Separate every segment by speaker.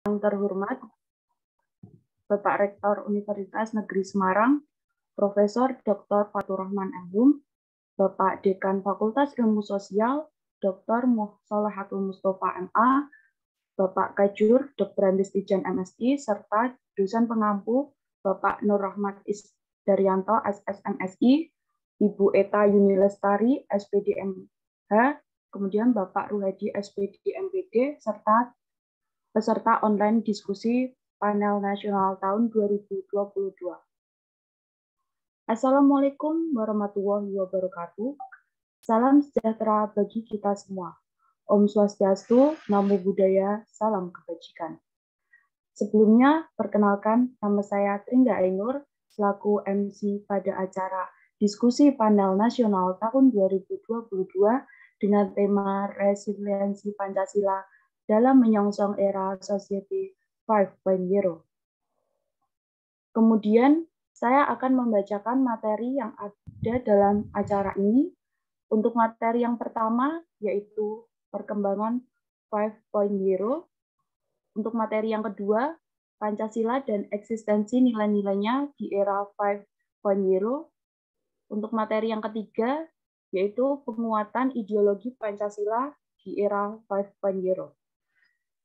Speaker 1: Yang terhormat Bapak Rektor Universitas Negeri Semarang, Profesor Dr. Fathurrahman M.Hum, Bapak Dekan Fakultas Ilmu Sosial, Dr. Sholahatul Mustofa MA, Bapak Kajur, Dr. Andes Tijan MSI, serta dosen pengampu Bapak Nur Rahmat Isdaryanto SSMSI, Ibu Eta Yuni Lestari SPD MH, kemudian Bapak Ruhadi SPD MPD, serta peserta online diskusi panel nasional tahun 2022. Assalamualaikum warahmatullahi wabarakatuh. Salam sejahtera bagi kita semua. Om Swastiastu, Namo Buddhaya, salam kebajikan. Sebelumnya, perkenalkan nama saya Tringga Ainur, selaku MC pada acara diskusi panel nasional tahun 2022 dengan tema Resiliensi Pancasila dalam menyongsong era Society 5.0. Kemudian, saya akan membacakan materi yang ada dalam acara ini. Untuk materi yang pertama, yaitu perkembangan 5.0. Untuk materi yang kedua, Pancasila dan eksistensi nilai-nilainya di era 5.0. Untuk materi yang ketiga, yaitu penguatan ideologi Pancasila di era 5.0.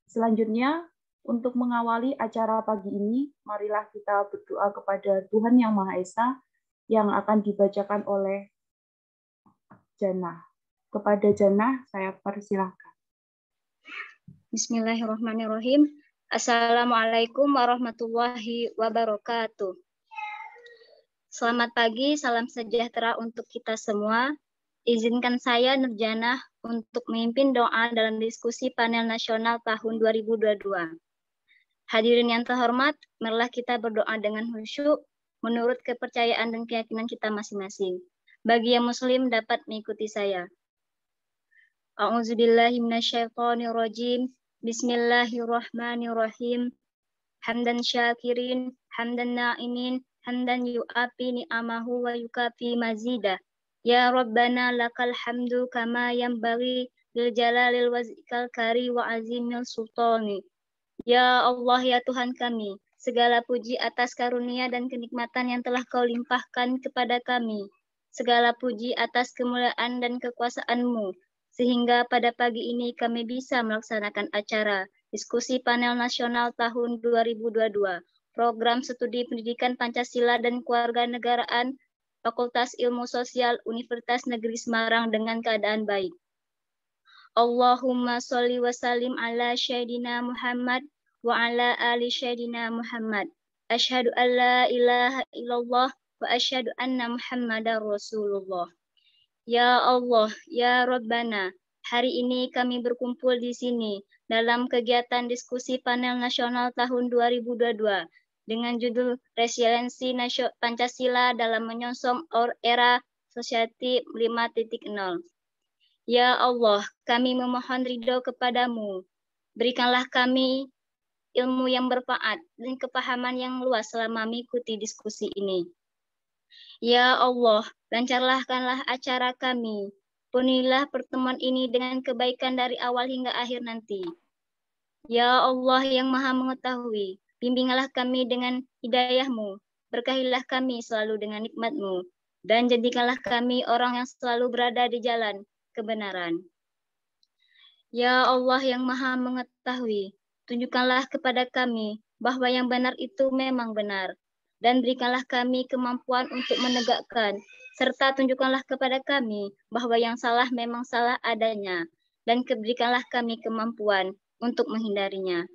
Speaker 1: Selanjutnya, untuk mengawali acara pagi ini, marilah kita berdoa kepada Tuhan Yang Maha Esa yang akan dibacakan oleh Jannah. Kepada Jannah, saya persilahkan.
Speaker 2: Bismillahirrahmanirrahim. Assalamualaikum warahmatullahi wabarakatuh. Selamat pagi, salam sejahtera untuk kita semua. Izinkan saya Nurjannah untuk memimpin doa dalam diskusi panel nasional tahun 2022. Hadirin yang terhormat, marilah kita berdoa dengan khusyuk menurut kepercayaan dan keyakinan kita masing-masing. Bagi yang muslim dapat mengikuti saya. A'udzubillahi minasyaitonirrajim. Bismillahirrahmanirrahim. Hamdan syakirin, hamdan na'imin, hamdan yu'afi ni'amahu wa yukafi mazidah. Ya Rabbana lakal hamdu kama yanbaghi lil jalalil wazikal kari wa azimil sultani. Ya Allah, ya Tuhan kami, segala puji atas karunia dan kenikmatan yang telah Kau limpahkan kepada kami. Segala puji atas kemuliaan dan kekuasaan-Mu, sehingga pada pagi ini kami bisa melaksanakan acara diskusi panel nasional tahun 2022, program studi pendidikan Pancasila dan Kewarganegaraan Fakultas Ilmu Sosial Universitas Negeri Semarang dengan keadaan baik. Allahumma sholli wa sallim ala Sayyidina Muhammad wa ala ali Sayyidina Muhammad. Asyhadu an la ilaha illallah wa asyhadu anna Muhammadar Rasulullah. Ya Allah, ya Rabbana, hari ini kami berkumpul di sini dalam kegiatan diskusi panel nasional tahun 2022 dengan judul Resiliensi Pancasila dalam menyongsong era Society 5.0. Ya Allah, kami memohon ridho kepadamu. Berikanlah kami ilmu yang bermanfaat dan kepahaman yang luas selama mengikuti diskusi ini. Ya Allah, lancarkanlah acara kami. Penuhilah pertemuan ini dengan kebaikan dari awal hingga akhir nanti. Ya Allah yang Maha Mengetahui, bimbinglah kami dengan hidayah-Mu. Berkahilah kami selalu dengan nikmat-Mu. Dan jadikanlah kami orang yang selalu berada di jalan kebenaran. Ya Allah yang Maha Mengetahui, tunjukkanlah kepada kami bahwa yang benar itu memang benar. Dan berikanlah kami kemampuan untuk menegakkan, serta tunjukkanlah kepada kami bahwa yang salah memang salah adanya, dan berikanlah kami kemampuan untuk menghindarinya.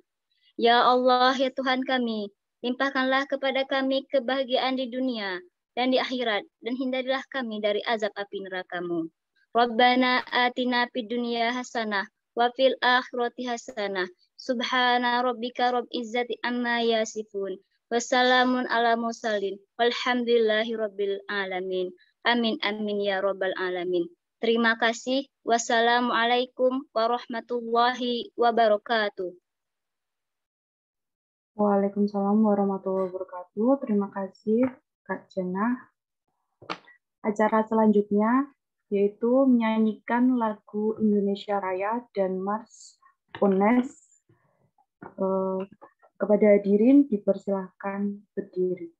Speaker 2: Ya Allah, ya Tuhan kami, limpahkanlah kepada kami kebahagiaan di dunia dan di akhirat, dan hindarilah kami dari azab api neraka-Mu. Rabbana atina fid dunya hasanah, wa fil akhirati hasanah. Subhana rabbika rabbil izzati amma yasifun. Wassalamun ala mursalin walhamdulillahi rabbil alamin. Amin amin ya rabbal alamin. Terima kasih. Wassalamualaikum warahmatullahi wabarakatuh.
Speaker 1: Waalaikumsalam warahmatullahi wabarakatuh. Terima kasih, Kak Jannah. Acara selanjutnya yaitu menyanyikan lagu Indonesia Raya dan Mars UNES Kepada hadirin dipersilahkan berdiri.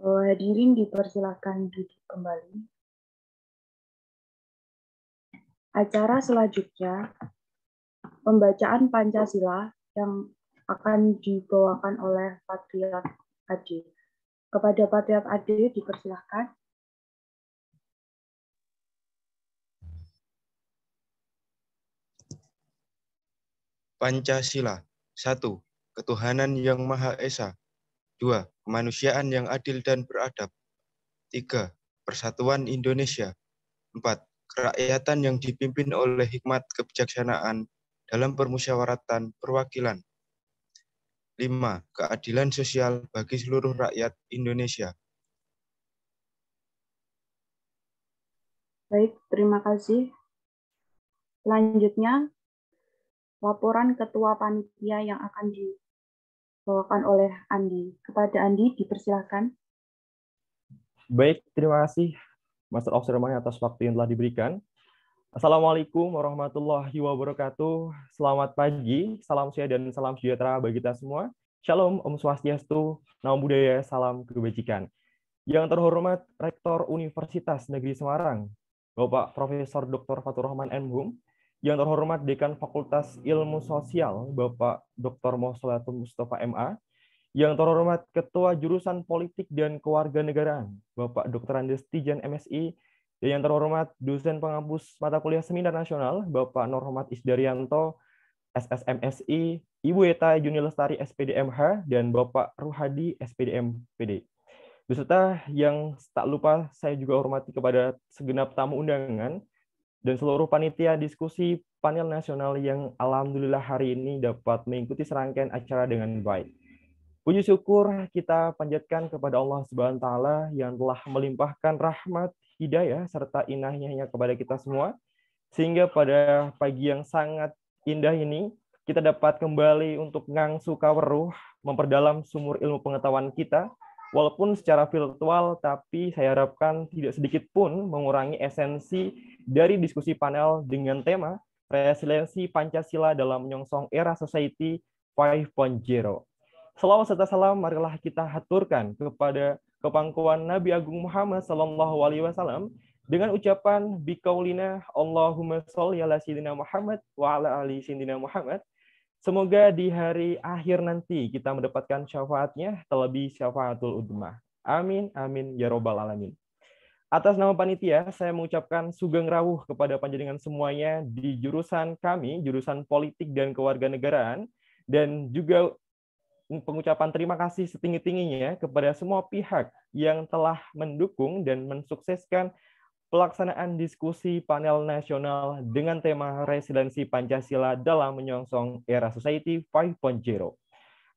Speaker 1: Hadirin dipersilakan duduk kembali. Acara selanjutnya, pembacaan Pancasila yang akan dibawakan oleh Patriot Ade. Kepada Patriot Ade dipersilakan.
Speaker 3: Pancasila. 1. Ketuhanan yang Maha Esa. 2. Kemanusiaan yang adil dan beradab. 3. Persatuan Indonesia. 4. Kerakyatan yang dipimpin oleh hikmat kebijaksanaan dalam permusyawaratan perwakilan. 5. Keadilan sosial bagi seluruh rakyat Indonesia.
Speaker 1: Baik, terima kasih. Selanjutnya, laporan Ketua Panitia yang akan dibawakan oleh Andi. Kepada Andi, dipersilakan.
Speaker 4: Baik, terima kasih Master of Ceremony atas waktu yang telah diberikan. Assalamualaikum warahmatullahi wabarakatuh. Selamat pagi, salam sehat dan salam sejahtera bagi kita semua. Shalom, Om Swastiastu, Namo Buddhaya, salam kebajikan. Yang terhormat Rektor Universitas Negeri Semarang, Bapak Profesor Dr. Fatur Rahman M.Hum. Yang terhormat Dekan Fakultas Ilmu Sosial, Bapak Dr. Moslatul Mustafa M.A. Yang terhormat Ketua Jurusan Politik dan Kewarganegaraan, Bapak Dr. Andes Tijan MSI, dan yang terhormat Dosen Penghapus Mata Kuliah Seminar Nasional, Bapak Normat Isdaryanto, SSMSI, Ibu Eta Yuni Lestari SPDMH, dan Bapak Ruhadi SPDM-PD. Beserta yang tak lupa saya juga hormati kepada segenap tamu undangan dan seluruh panitia diskusi panel nasional yang alhamdulillah hari ini dapat mengikuti serangkaian acara dengan baik. Puji syukur kita panjatkan kepada Allah Subhanahu wa taala yang telah melimpahkan rahmat, hidayah serta inayahnya kepada kita semua sehingga pada pagi yang sangat indah ini kita dapat kembali untuk ngangsu kaweruh, memperdalam sumur ilmu pengetahuan kita walaupun secara virtual, tapi saya harapkan tidak sedikit pun mengurangi esensi dari diskusi panel dengan tema resiliensi Pancasila dalam menyongsong era society 5.0. Selawat serta salam marilah kita haturkan kepada kepangkuan Nabi Agung Muhammad SAW dengan ucapan biqaulina Allahumma sholli ala sayyidina Muhammad wa ala ali sayyidina Muhammad. Semoga di hari akhir nanti kita mendapatkan syafaatnya terlebih syafaatul udmah. Amin amin ya robbal alamin. Atas nama panitia, saya mengucapkan sugeng rawuh kepada panjenengan semuanya di jurusan kami, jurusan Politik dan Kewarganegaraan, dan juga pengucapan terima kasih setinggi-tingginya kepada semua pihak yang telah mendukung dan mensukseskan pelaksanaan diskusi panel nasional dengan tema resiliensi Pancasila dalam menyongsong era society 5.0.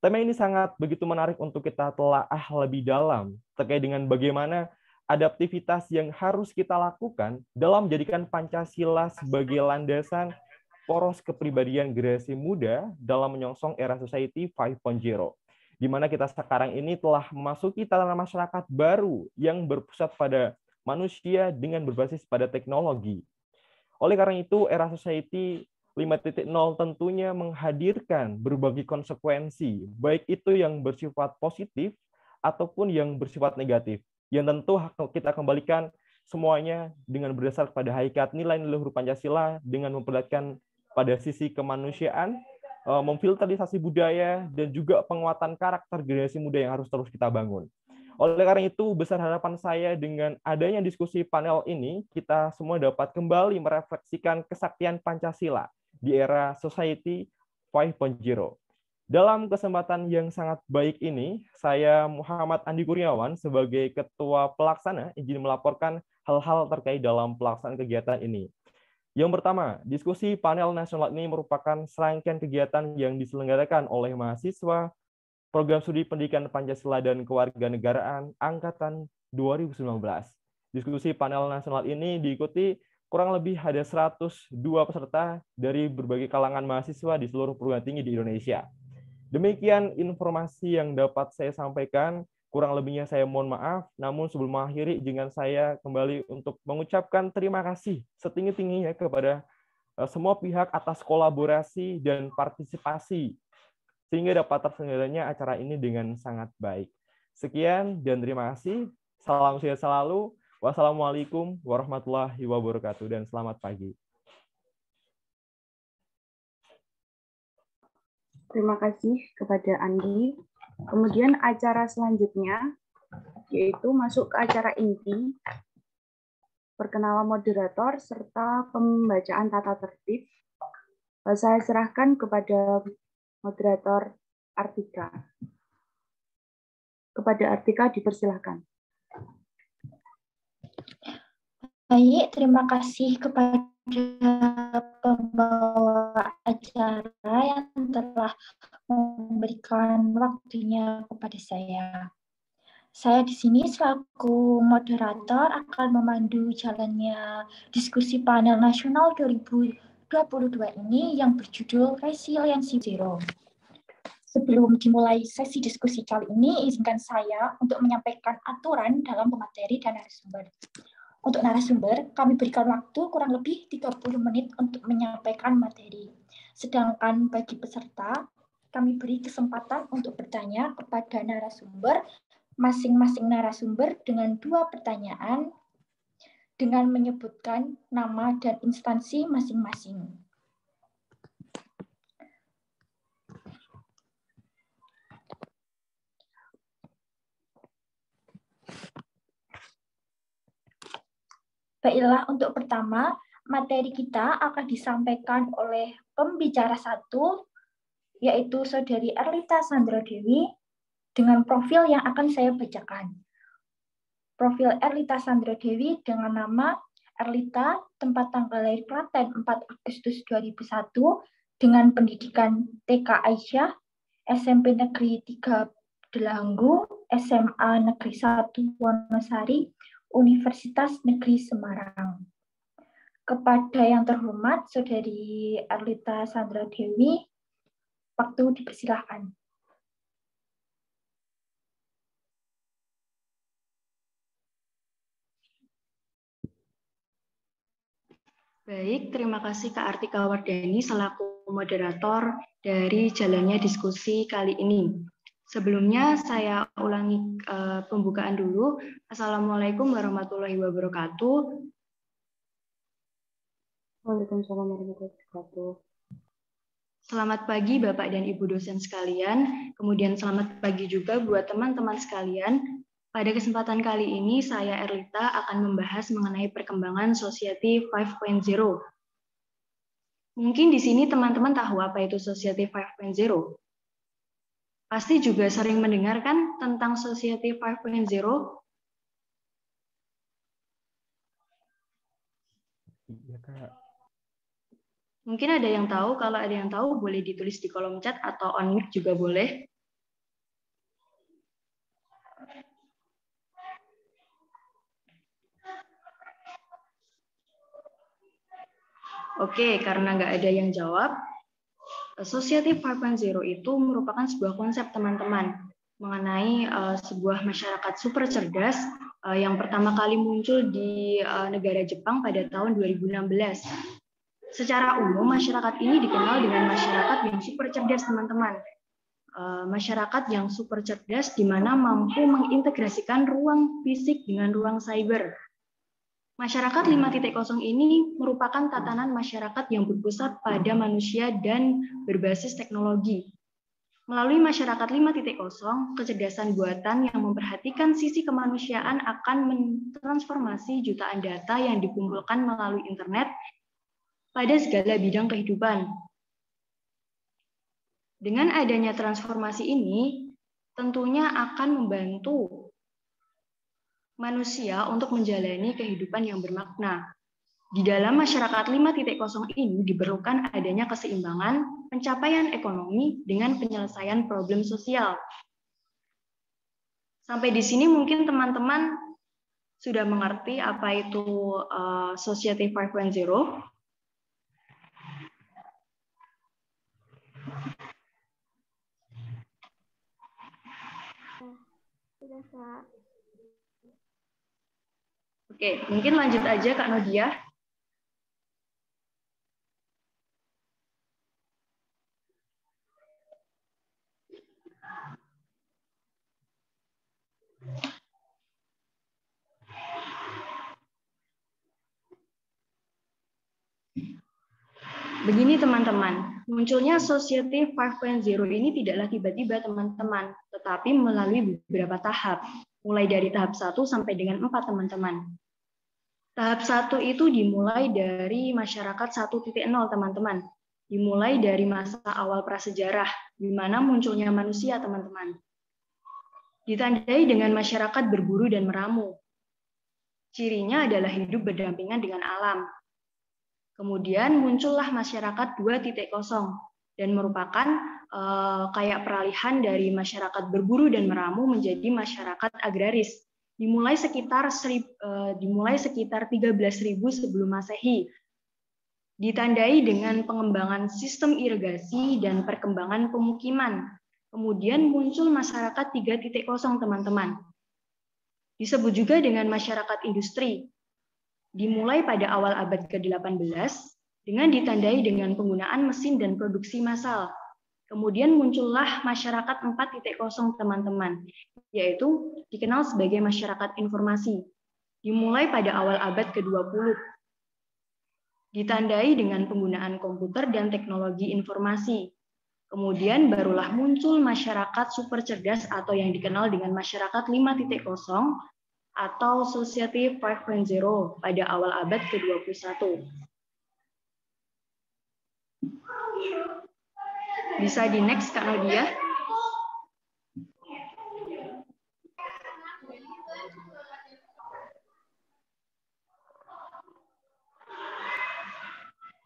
Speaker 4: Tema ini sangat begitu menarik untuk kita telaah lebih dalam terkait dengan bagaimana adaptivitas yang harus kita lakukan dalam menjadikan Pancasila sebagai landasan poros kepribadian generasi muda dalam menyongsong era society 5.0, di mana kita sekarang ini telah memasuki tatanan masyarakat baru yang berpusat pada manusia dengan berbasis pada teknologi. Oleh karena itu, era society 5.0 tentunya menghadirkan berbagai konsekuensi, baik itu yang bersifat positif ataupun yang bersifat negatif, yang tentu kita kembalikan semuanya dengan berdasar pada hakikat nilai-nilai luhur Pancasila dengan memperlihatkan pada sisi kemanusiaan, memfilterisasi budaya, dan juga penguatan karakter generasi muda yang harus terus kita bangun. Oleh karena itu, besar harapan saya dengan adanya diskusi panel ini, kita semua dapat kembali merefleksikan kesaktian Pancasila di era society 5.0. Dalam kesempatan yang sangat baik ini, saya Muhammad Andi Kurniawan sebagai Ketua Pelaksana izin melaporkan hal-hal terkait dalam pelaksanaan kegiatan ini. Yang pertama, diskusi panel nasional ini merupakan serangkaian kegiatan yang diselenggarakan oleh mahasiswa Program Studi Pendidikan Pancasila dan Kewarganegaraan Angkatan 2019. Diskusi panel nasional ini diikuti kurang lebih ada 102 peserta dari berbagai kalangan mahasiswa di seluruh perguruan tinggi di Indonesia. Demikian informasi yang dapat saya sampaikan. Kurang lebihnya saya mohon maaf, namun sebelum mengakhiri, izinkan saya kembali untuk mengucapkan terima kasih setinggi-tingginya kepada semua pihak atas kolaborasi dan partisipasi, sehingga dapat terselenggaranya acara ini dengan sangat baik. Sekian dan terima kasih. Salam sehat selalu. Wassalamualaikum warahmatullahi wabarakatuh dan selamat pagi.
Speaker 1: Terima kasih kepada Andi. Kemudian acara selanjutnya yaitu masuk ke acara inti, perkenalan moderator serta pembacaan tata tertib. Saya serahkan kepada moderator Artika. Kepada Artika dipersilahkan.
Speaker 5: Baik, terima kasih kepada pembawa acara yang telah memberikan waktunya kepada saya. Saya di sini selaku moderator akan memandu jalannya diskusi panel nasional 2022 ini yang berjudul Resiliensi Zero. Sebelum dimulai sesi diskusi kali ini, izinkan saya untuk menyampaikan aturan dalam pemateri dan narasumber. Untuk narasumber, kami berikan waktu kurang lebih 30 menit untuk menyampaikan materi. Sedangkan bagi peserta, kami beri kesempatan untuk bertanya kepada narasumber, masing-masing narasumber dengan 2 pertanyaan, dengan menyebutkan nama dan instansi masing-masing. Baiklah, untuk pertama, materi kita akan disampaikan oleh pembicara 1, yaitu Saudari Erlita Sandra Dewi, dengan profil yang akan saya bacakan. Profil Erlita Sandra Dewi dengan nama Erlita, tempat tanggal lahir Klaten 4 Agustus 2001, dengan pendidikan TK Aisyah, SMP Negeri 3 Delanggu, SMA Negeri 1 Wonosari, Universitas Negeri Semarang. Kepada yang terhormat, Saudari Erlita Sandra Dewi, waktu dipersilahkan.
Speaker 6: Baik, terima kasih Kak Artika Wardani selaku moderator dari jalannya diskusi kali ini. Sebelumnya saya ulangi pembukaan dulu. Assalamualaikum warahmatullahi wabarakatuh.
Speaker 1: Waalaikumsalam warahmatullahi wabarakatuh.
Speaker 6: Selamat pagi Bapak dan Ibu dosen sekalian. Kemudian selamat pagi juga buat teman-teman sekalian. Pada kesempatan kali ini saya Erlita akan membahas mengenai perkembangan Society 5.0. Mungkin di sini teman-teman tahu apa itu Society 5.0. Pasti juga sering mendengarkan tentang Society 5.0.
Speaker 4: Iya, Kak.
Speaker 6: Mungkin ada yang tahu, kalau ada yang tahu boleh ditulis di kolom chat atau on mic juga boleh. Oke, karena nggak ada yang jawab, Society 5.0 itu merupakan sebuah konsep teman-teman mengenai sebuah masyarakat super cerdas yang pertama kali muncul di negara Jepang pada tahun 2016. Secara umum, masyarakat ini dikenal dengan masyarakat yang super cerdas, teman-teman. Masyarakat yang super cerdas di mana mampu mengintegrasikan ruang fisik dengan ruang cyber. Masyarakat 5.0 ini merupakan tatanan masyarakat yang berpusat pada manusia dan berbasis teknologi. Melalui masyarakat 5.0, kecerdasan buatan yang memperhatikan sisi kemanusiaan akan mentransformasi jutaan data yang dikumpulkan melalui internet pada segala bidang kehidupan. Dengan adanya transformasi ini, tentunya akan membantu manusia untuk menjalani kehidupan yang bermakna. Di dalam masyarakat 5.0 ini diperlukan adanya keseimbangan pencapaian ekonomi dengan penyelesaian problem sosial. Sampai di sini mungkin teman-teman sudah mengerti apa itu Society 5.0.
Speaker 2: Sudah, Kak.
Speaker 6: Oke, mungkin lanjut aja Kak Nodia. Begini teman-teman, munculnya Society 5.0 ini tidaklah tiba-tiba teman-teman, tetapi melalui beberapa tahap, mulai dari tahap 1 sampai dengan 4 teman-teman. Tahap 1 itu dimulai dari masyarakat 1.0 teman-teman, dimulai dari masa awal prasejarah, di mana munculnya manusia teman-teman. Ditandai dengan masyarakat berburu dan meramu. Cirinya adalah hidup berdampingan dengan alam. Kemudian muncullah masyarakat 2.0 dan merupakan kayak peralihan dari masyarakat berburu dan meramu menjadi masyarakat agraris. Dimulai sekitar 13.000 sebelum Masehi. Ditandai dengan pengembangan sistem irigasi dan perkembangan pemukiman. Kemudian muncul masyarakat 3.0 teman-teman. Disebut juga dengan masyarakat industri. Dimulai pada awal abad ke-18 dengan ditandai dengan penggunaan mesin dan produksi massal. Kemudian muncullah masyarakat 4.0 teman-teman, yaitu dikenal sebagai masyarakat informasi. Dimulai pada awal abad ke-20. Ditandai dengan penggunaan komputer dan teknologi informasi. Kemudian barulah muncul masyarakat super cerdas atau yang dikenal dengan masyarakat 5.0 atau Society 5.0 pada awal abad ke-21. Bisa di next, Kak Nadia.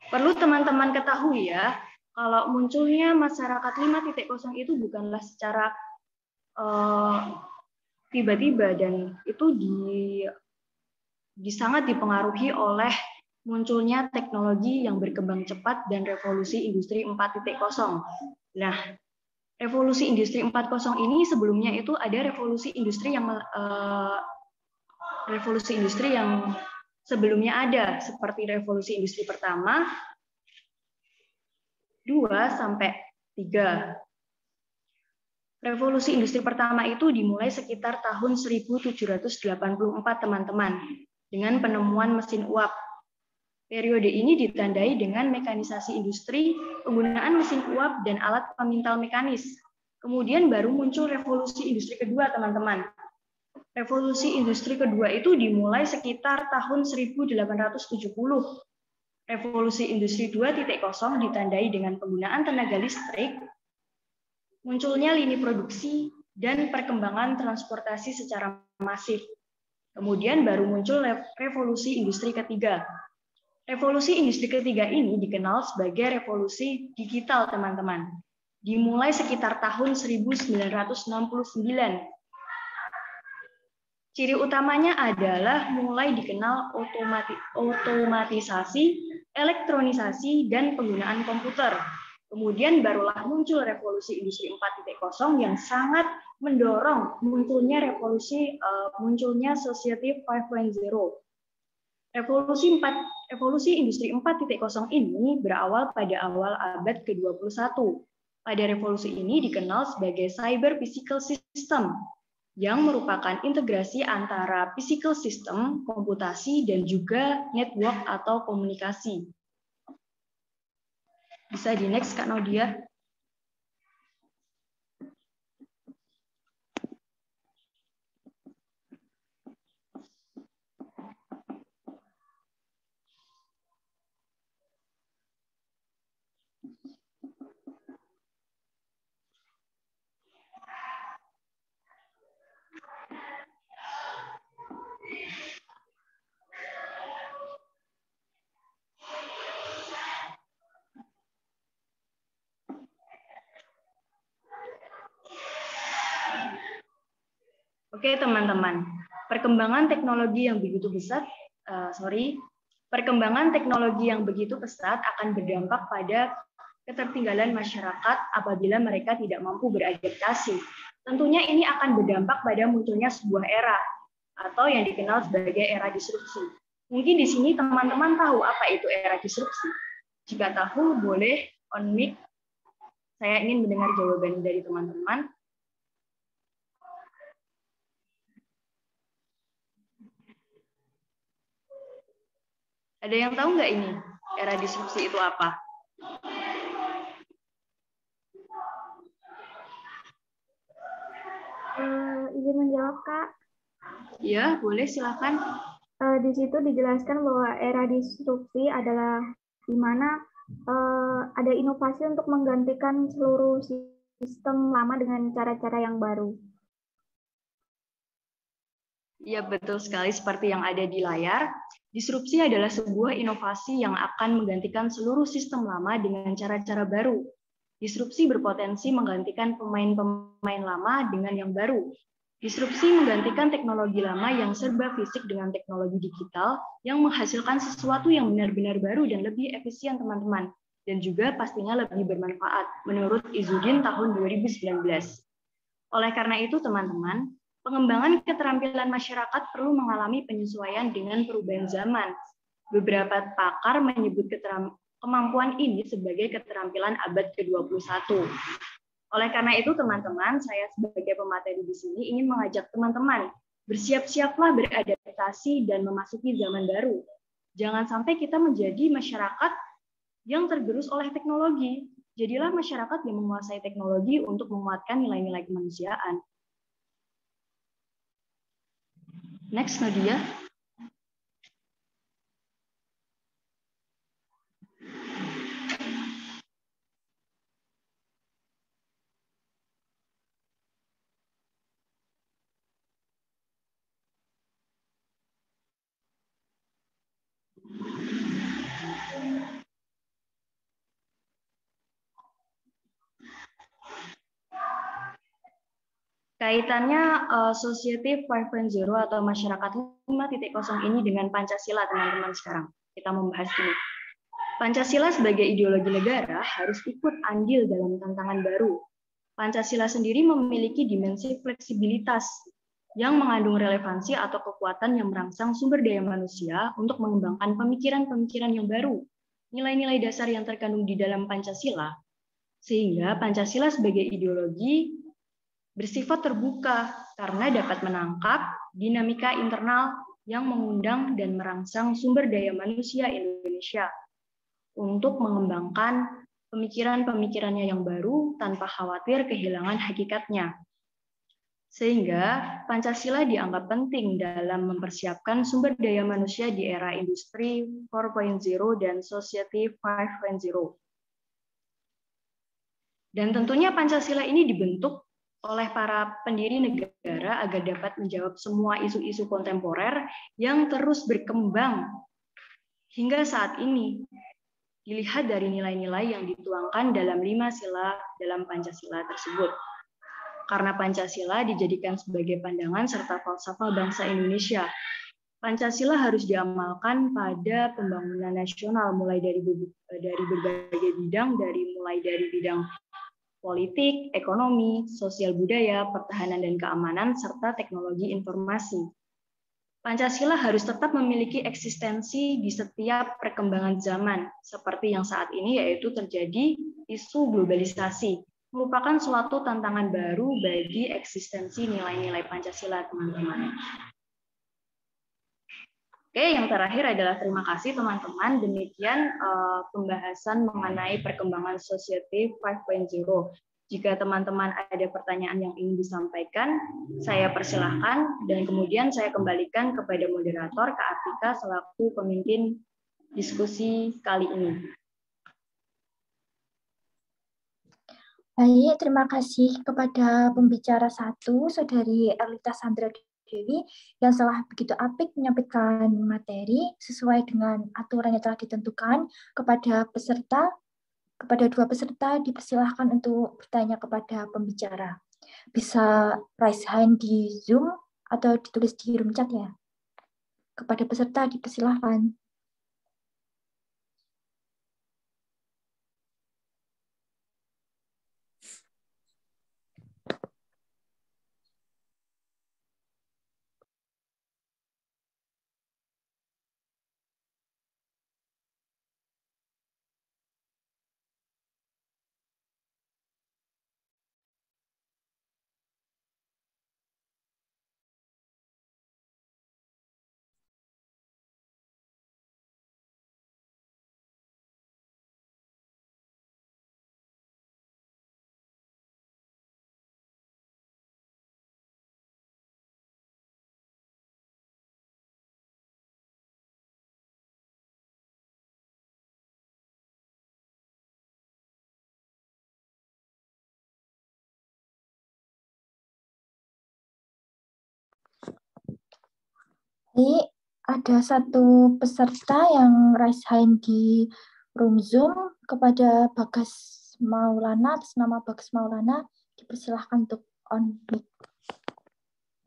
Speaker 6: Perlu teman-teman ketahui ya, kalau munculnya masyarakat 5.0 itu bukanlah secara tiba-tiba, dan itu sangat dipengaruhi oleh munculnya teknologi yang berkembang cepat dan revolusi industri 4.0. Nah, revolusi industri 4.0 ini sebelumnya itu ada revolusi industri yang sebelumnya ada, seperti revolusi industri pertama, 2 sampai 3. Revolusi industri pertama itu dimulai sekitar tahun 1784 teman-teman dengan penemuan mesin uap. Periode ini ditandai dengan mekanisasi industri, penggunaan mesin uap dan alat pemintal mekanis. Kemudian baru muncul revolusi industri kedua teman-teman. Revolusi industri kedua itu dimulai sekitar tahun 1870. Revolusi industri 2.0 ditandai dengan penggunaan tenaga listrik, munculnya lini produksi, dan perkembangan transportasi secara masif. Kemudian baru muncul revolusi industri ketiga. Revolusi industri ketiga ini dikenal sebagai revolusi digital, teman-teman. Dimulai sekitar tahun 1969. Ciri utamanya adalah mulai dikenal otomatisasi, elektronisasi, dan penggunaan komputer. Kemudian barulah muncul revolusi industri 4.0 yang sangat mendorong munculnya munculnya Society 5.0. Revolusi industri 4.0 ini berawal pada awal abad ke-21. Pada revolusi ini dikenal sebagai cyber physical system, yang merupakan integrasi antara physical system, komputasi, dan juga network atau komunikasi. Bisa di next, Kak Nadia. Oke teman-teman, perkembangan teknologi yang begitu pesat akan berdampak pada ketertinggalan masyarakat apabila mereka tidak mampu beradaptasi. Tentunya ini akan berdampak pada munculnya sebuah era atau yang dikenal sebagai era disrupsi. Mungkin di sini teman-teman tahu apa itu era disrupsi. Jika tahu, boleh on mic. Saya ingin mendengar jawaban dari teman-teman. Ada yang tahu nggak ini era disrupsi itu apa?
Speaker 7: Izin menjawab, Kak.
Speaker 6: Ya, boleh silakan.
Speaker 7: Di situ dijelaskan bahwa era disrupsi adalah di mana ada inovasi untuk menggantikan seluruh sistem lama dengan cara-cara yang baru.
Speaker 6: Ya, betul sekali seperti yang ada di layar. Disrupsi adalah sebuah inovasi yang akan menggantikan seluruh sistem lama dengan cara-cara baru. Disrupsi berpotensi menggantikan pemain-pemain lama dengan yang baru. Disrupsi menggantikan teknologi lama yang serba fisik dengan teknologi digital yang menghasilkan sesuatu yang benar-benar baru dan lebih efisien, teman-teman. Dan juga pastinya lebih bermanfaat, menurut Izudin tahun 2019. Oleh karena itu, teman-teman, pengembangan keterampilan masyarakat perlu mengalami penyesuaian dengan perubahan zaman. Beberapa pakar menyebut kemampuan ini sebagai keterampilan abad ke-21. Oleh karena itu, teman-teman, saya sebagai pemateri di sini ingin mengajak teman-teman bersiap-siaplah beradaptasi dan memasuki zaman baru. Jangan sampai kita menjadi masyarakat yang tergerus oleh teknologi. Jadilah masyarakat yang menguasai teknologi untuk menguatkan nilai-nilai kemanusiaan. Next, Nadia. Kaitannya Society 5.0 atau masyarakat 5.0 ini dengan Pancasila, teman-teman. Sekarang kita membahas ini. Pancasila sebagai ideologi negara harus ikut andil dalam tantangan baru. Pancasila sendiri memiliki dimensi fleksibilitas yang mengandung relevansi atau kekuatan yang merangsang sumber daya manusia untuk mengembangkan pemikiran-pemikiran yang baru, nilai-nilai dasar yang terkandung di dalam Pancasila, sehingga Pancasila sebagai ideologi bersifat terbuka karena dapat menangkap dinamika internal yang mengundang dan merangsang sumber daya manusia Indonesia untuk mengembangkan pemikiran-pemikirannya yang baru tanpa khawatir kehilangan hakikatnya. Sehingga Pancasila dianggap penting dalam mempersiapkan sumber daya manusia di era industri 4.0 dan society 5.0. Dan tentunya Pancasila ini dibentuk oleh para pendiri negara agar dapat menjawab semua isu-isu kontemporer yang terus berkembang hingga saat ini. Dilihat dari nilai-nilai yang dituangkan dalam 5 sila dalam Pancasila tersebut. Karena Pancasila dijadikan sebagai pandangan serta falsafah bangsa Indonesia. Pancasila harus diamalkan pada pembangunan nasional mulai dari berbagai bidang, mulai dari bidang politik, ekonomi, sosial budaya, pertahanan dan keamanan, serta teknologi informasi. Pancasila harus tetap memiliki eksistensi di setiap perkembangan zaman, seperti yang saat ini yaitu terjadi isu globalisasi, merupakan suatu tantangan baru bagi eksistensi nilai-nilai Pancasila, teman-teman. Oke, yang terakhir adalah terima kasih teman-teman. Demikian pembahasan mengenai perkembangan Society 5.0. Jika teman-teman ada pertanyaan yang ingin disampaikan, saya persilahkan dan kemudian saya kembalikan kepada moderator Kak Artika selaku pemimpin diskusi kali ini.
Speaker 5: Baik, terima kasih kepada pembicara 1, Saudari Erlita Sandra Dewi, yang telah begitu apik menyampaikan materi sesuai dengan aturan yang telah ditentukan. Kepada 2 peserta dipersilahkan untuk bertanya kepada pembicara. Bisa raise hand di Zoom atau ditulis di room chat ya. Kepada peserta dipersilahkan. Baik, ada satu peserta yang raise hand di room Zoom kepada Bagas Maulana, atas nama Bagas Maulana, dipersilahkan untuk on mic.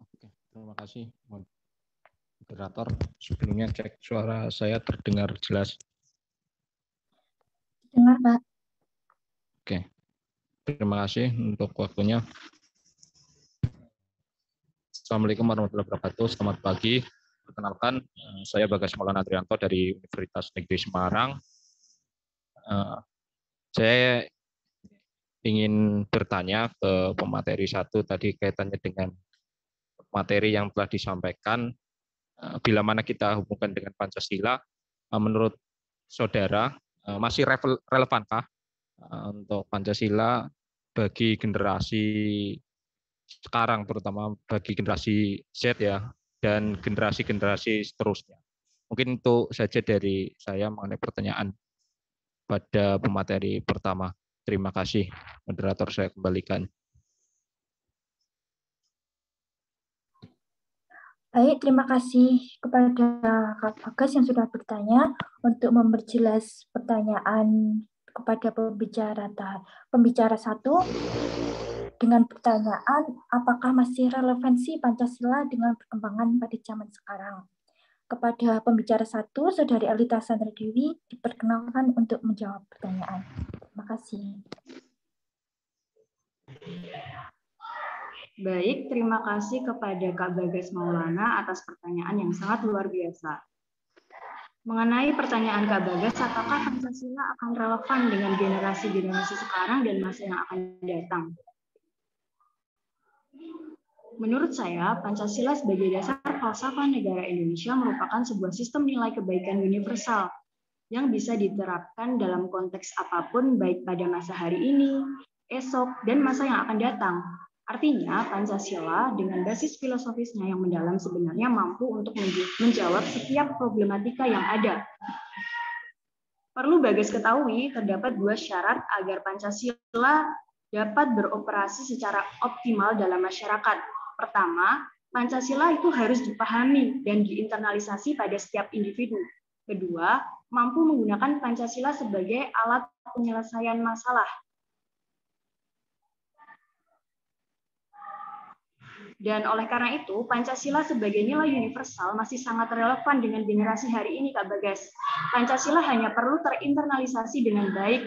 Speaker 8: Oke, terima kasih moderator. Sebelumnya cek suara saya terdengar jelas.
Speaker 5: Dengar, Pak.
Speaker 8: Oke, terima kasih untuk waktunya. Assalamualaikum warahmatullahi wabarakatuh. Selamat pagi. Perkenalkan, saya Bagas Maulana Trianto dari Universitas Negeri Semarang. Saya ingin bertanya ke pemateri satu tadi kaitannya dengan materi yang telah disampaikan. Bila mana kita hubungkan dengan Pancasila, menurut saudara masih relevankah untuk Pancasila bagi generasi sekarang, terutama bagi generasi Z ya, dan generasi-generasi seterusnya? Mungkin itu saja dari saya mengenai pertanyaan pada pemateri pertama. Terima kasih, moderator, saya kembalikan.
Speaker 5: Baik, terima kasih kepada Kak Bagas yang sudah bertanya untuk memperjelas pertanyaan kepada pembicara satu dengan pertanyaan apakah masih relevansi Pancasila dengan perkembangan pada zaman sekarang. Kepada pembicara satu, Saudari Elita Sandra Dewi, diperkenalkan untuk menjawab pertanyaan. Terima kasih.
Speaker 6: Baik, terima kasih kepada Kak Bagas Maulana atas pertanyaan yang sangat luar biasa. Mengenai pertanyaan Kak Bagas, apakah Pancasila akan relevan dengan generasi-generasi sekarang dan masa yang akan datang? Menurut saya, Pancasila sebagai dasar falsafah negara Indonesia merupakan sebuah sistem nilai kebaikan universal yang bisa diterapkan dalam konteks apapun, baik pada masa hari ini, esok, dan masa yang akan datang. Artinya, Pancasila dengan basis filosofisnya yang mendalam sebenarnya mampu untuk menjawab setiap problematika yang ada. Perlu Bagas ketahui, terdapat 2 syarat agar Pancasila dapat beroperasi secara optimal dalam masyarakat. Pertama, Pancasila itu harus dipahami dan diinternalisasi pada setiap individu. Kedua, mampu menggunakan Pancasila sebagai alat penyelesaian masalah. Dan oleh karena itu, Pancasila sebagai nilai universal masih sangat relevan dengan generasi hari ini, Kak Bagas. Pancasila hanya perlu terinternalisasi dengan baik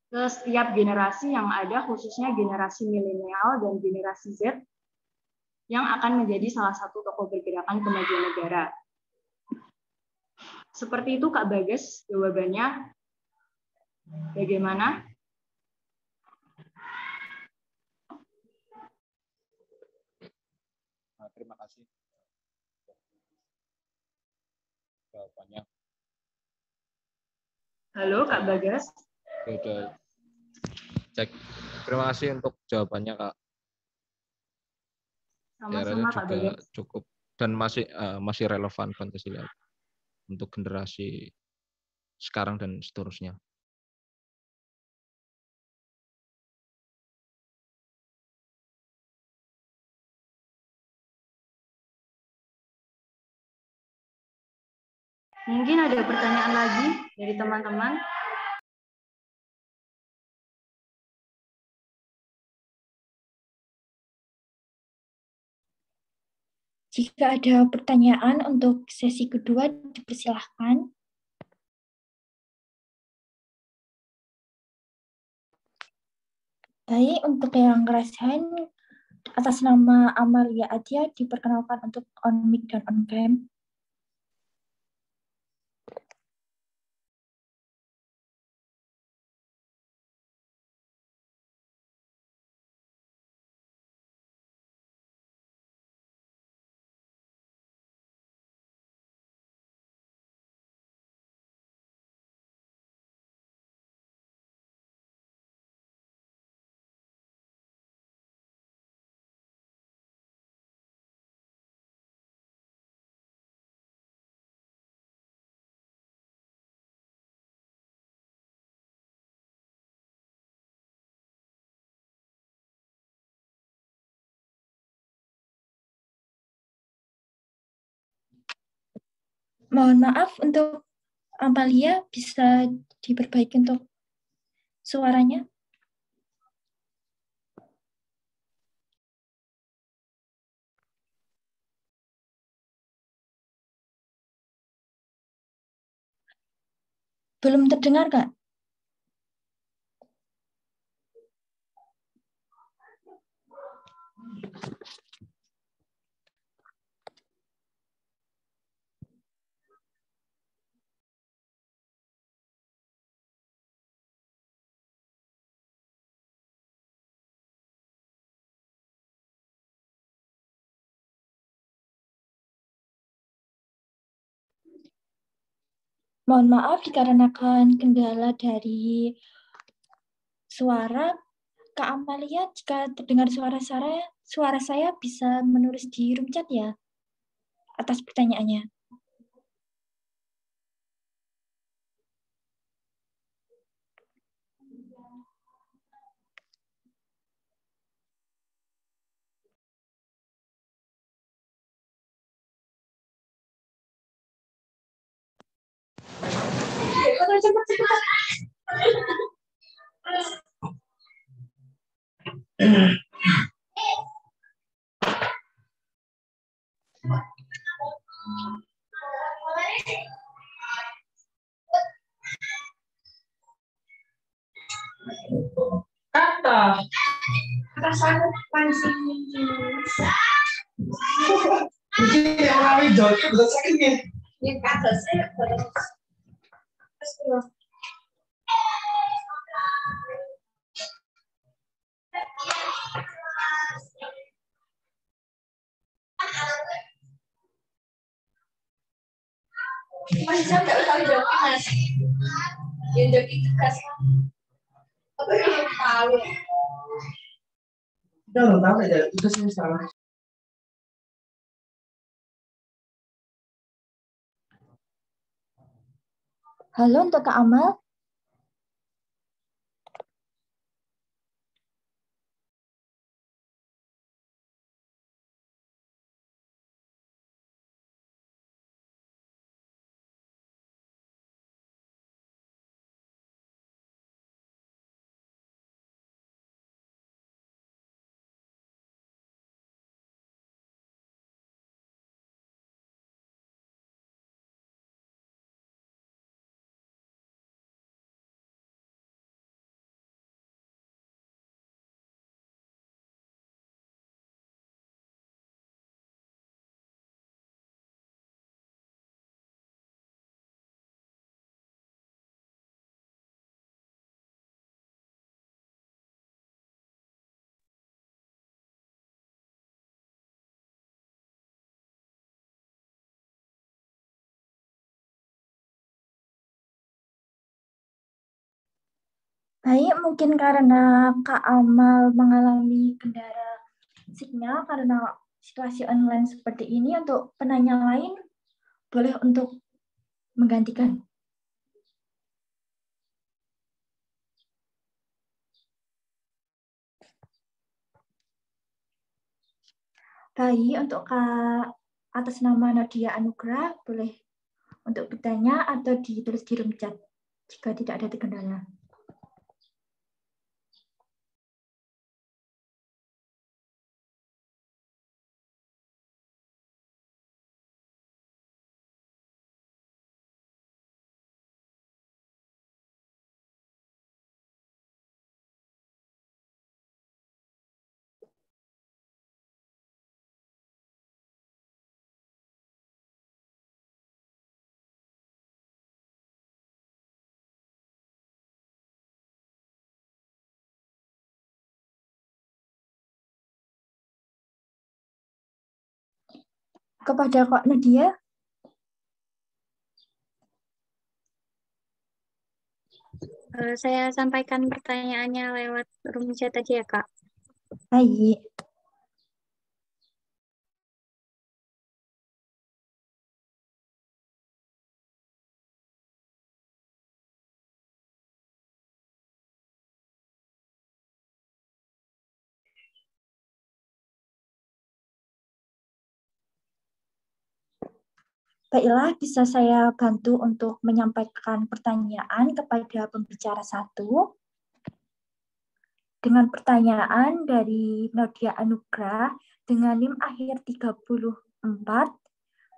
Speaker 6: ke setiap generasi yang ada, khususnya generasi milenial dan generasi Z, yang akan menjadi salah satu tokoh pergerakan kemajuan negara. Seperti itu, Kak Bagas, jawabannya. Bagaimana?
Speaker 8: Terima kasih jawabannya.
Speaker 6: Halo, Kak Bagas.
Speaker 8: Sudah cek. Terima kasih untuk jawabannya, Kak.
Speaker 6: Sama-sama, Kak Bagas.
Speaker 8: Cukup dan masih relevan Pancasila untuk generasi sekarang dan seterusnya.
Speaker 6: Mungkin ada pertanyaan lagi dari teman-teman.
Speaker 5: Jika ada pertanyaan untuk sesi kedua, dipersilahkan. Baik, untuk yang raise hand, atas nama Amalia Adia, diperkenalkan untuk on mic dan on cam. Mohon maaf untuk Amalia, bisa diperbaiki untuk suaranya. Belum terdengar, Kak? Mohon maaf dikarenakan kendala dari suara. Kak Amalia, jika terdengar suara saya bisa menulis di room chat ya atas pertanyaannya.
Speaker 9: Kata, kata sana pancing. Mungkin yang ramai jauhnya bisa sakitnya. Yang kata saya pada Mas saya nggak tahu joki mas. Yang joki itu kasih. Apa yang tahu? Kita belum tahu aja. Itu sih salah.
Speaker 5: Halo untuk Kak Amal. Baik, mungkin karena Kak Amal mengalami kendala sinyal karena situasi online seperti ini, untuk penanya lain boleh untuk menggantikan. Baik, untuk Kak atas nama Nadia Anugrah, boleh untuk bertanya atau ditulis di room chat jika tidak ada kendala. Kepada Kak Nadia,
Speaker 2: Saya sampaikan pertanyaannya lewat room chat aja ya, Kak.
Speaker 5: baik. Baiklah, bisa saya bantu untuk menyampaikan pertanyaan kepada pembicara 1. Dengan pertanyaan dari Nadia Anugrah dengan NIM akhir 34,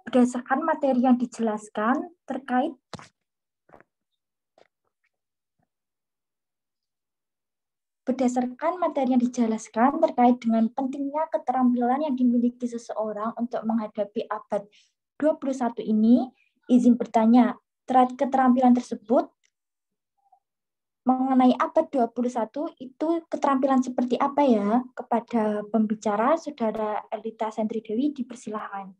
Speaker 5: berdasarkan materi yang dijelaskan terkait dengan pentingnya keterampilan yang dimiliki seseorang untuk menghadapi abad 21 ini, izin bertanya, terkait keterampilan tersebut mengenai abad 21 itu keterampilan seperti apa ya? Kepada pembicara, Saudara Elita Sentri Dewi, dipersilahkan.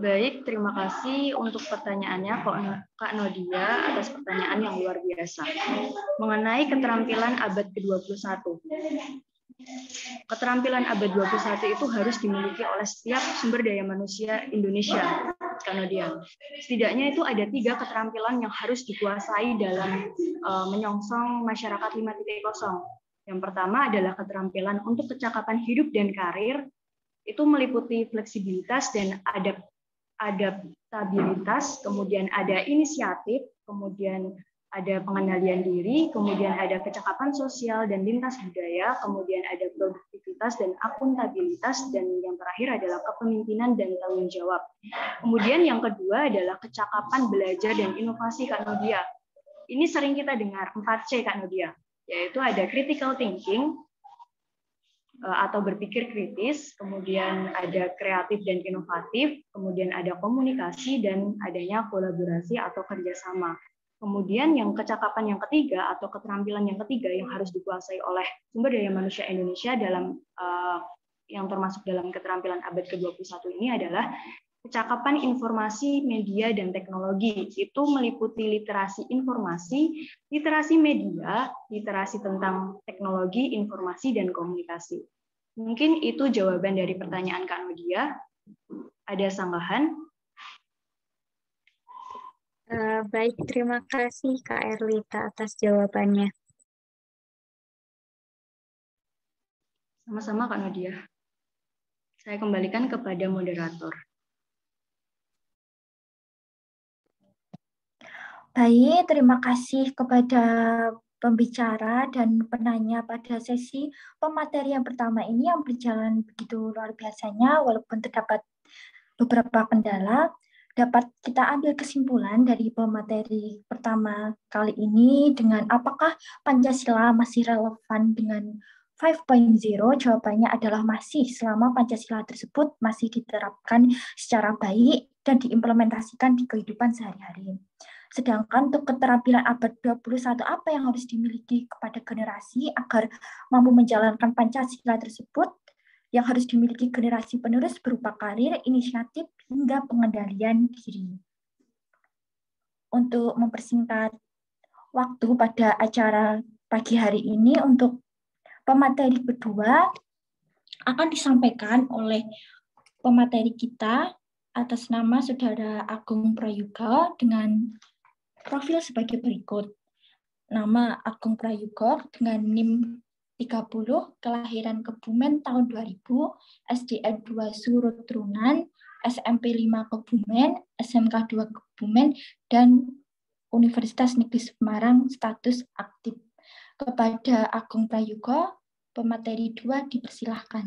Speaker 6: Baik, terima kasih untuk pertanyaannya Kak Nodia atas pertanyaan yang luar biasa. Mengenai keterampilan abad ke-21. Keterampilan abad 21 itu harus dimiliki oleh setiap sumber daya manusia Indonesia, Kak Nodia. Setidaknya itu ada 3 keterampilan yang harus dikuasai dalam menyongsong masyarakat 5.0. Yang pertama adalah keterampilan untuk kecakapan hidup dan karir, itu meliputi fleksibilitas dan adaptabilitas, kemudian ada inisiatif, kemudian ada pengendalian diri, kemudian ada kecakapan sosial dan lintas budaya, kemudian ada produktivitas dan akuntabilitas, dan yang terakhir adalah kepemimpinan dan tanggung jawab. Kemudian yang kedua adalah kecakapan belajar dan inovasi, Kak Nodia. Ini sering kita dengar 4C, Kak Nodia, yaitu ada critical thinking, atau berpikir kritis, kemudian ada kreatif dan inovatif, kemudian ada komunikasi, dan adanya kolaborasi atau kerjasama. Kemudian yang kecakapan yang ketiga atau keterampilan yang ketiga yang harus dikuasai oleh sumber daya manusia Indonesia dalam yang termasuk dalam keterampilan abad ke-21 ini adalah kecakapan informasi, media, dan teknologi. Itu meliputi literasi informasi, literasi media, literasi tentang teknologi, informasi, dan komunikasi. Mungkin itu jawaban dari pertanyaan Kak Nodia. Ada sanggahan?
Speaker 2: Baik, terima kasih Kak Erlita atas jawabannya.
Speaker 6: Sama-sama Kak Nodia. Saya kembalikan kepada moderator.
Speaker 5: Baik, terima kasih kepada pembicara dan penanya pada sesi pemateri yang pertama ini yang berjalan begitu luar biasanya, walaupun terdapat beberapa kendala. Dapat kita ambil kesimpulan dari pemateri pertama kali ini dengan apakah Pancasila masih relevan dengan 5.0? Jawabannya adalah masih, selama Pancasila tersebut masih diterapkan secara baik dan diimplementasikan di kehidupan sehari-hari. Sedangkan untuk keterampilan abad 21 apa yang harus dimiliki kepada generasi agar mampu menjalankan Pancasila tersebut? Yang harus dimiliki generasi penerus berupa karir, inisiatif, hingga pengendalian diri. Untuk mempersingkat waktu pada acara pagi hari ini, untuk pemateri kedua akan disampaikan oleh pemateri kita atas nama Saudara Agung Prayoga dengan profil sebagai berikut. Nama Agung Prayoga dengan NIM 30, kelahiran Kebumen tahun 2000, SDN 2 Surut Trunan, SMP 5 Kebumen, SMK 2 Kebumen, dan Universitas Negeri Semarang status aktif. Kepada Agung Prayoga, pemateri 2 dipersilahkan.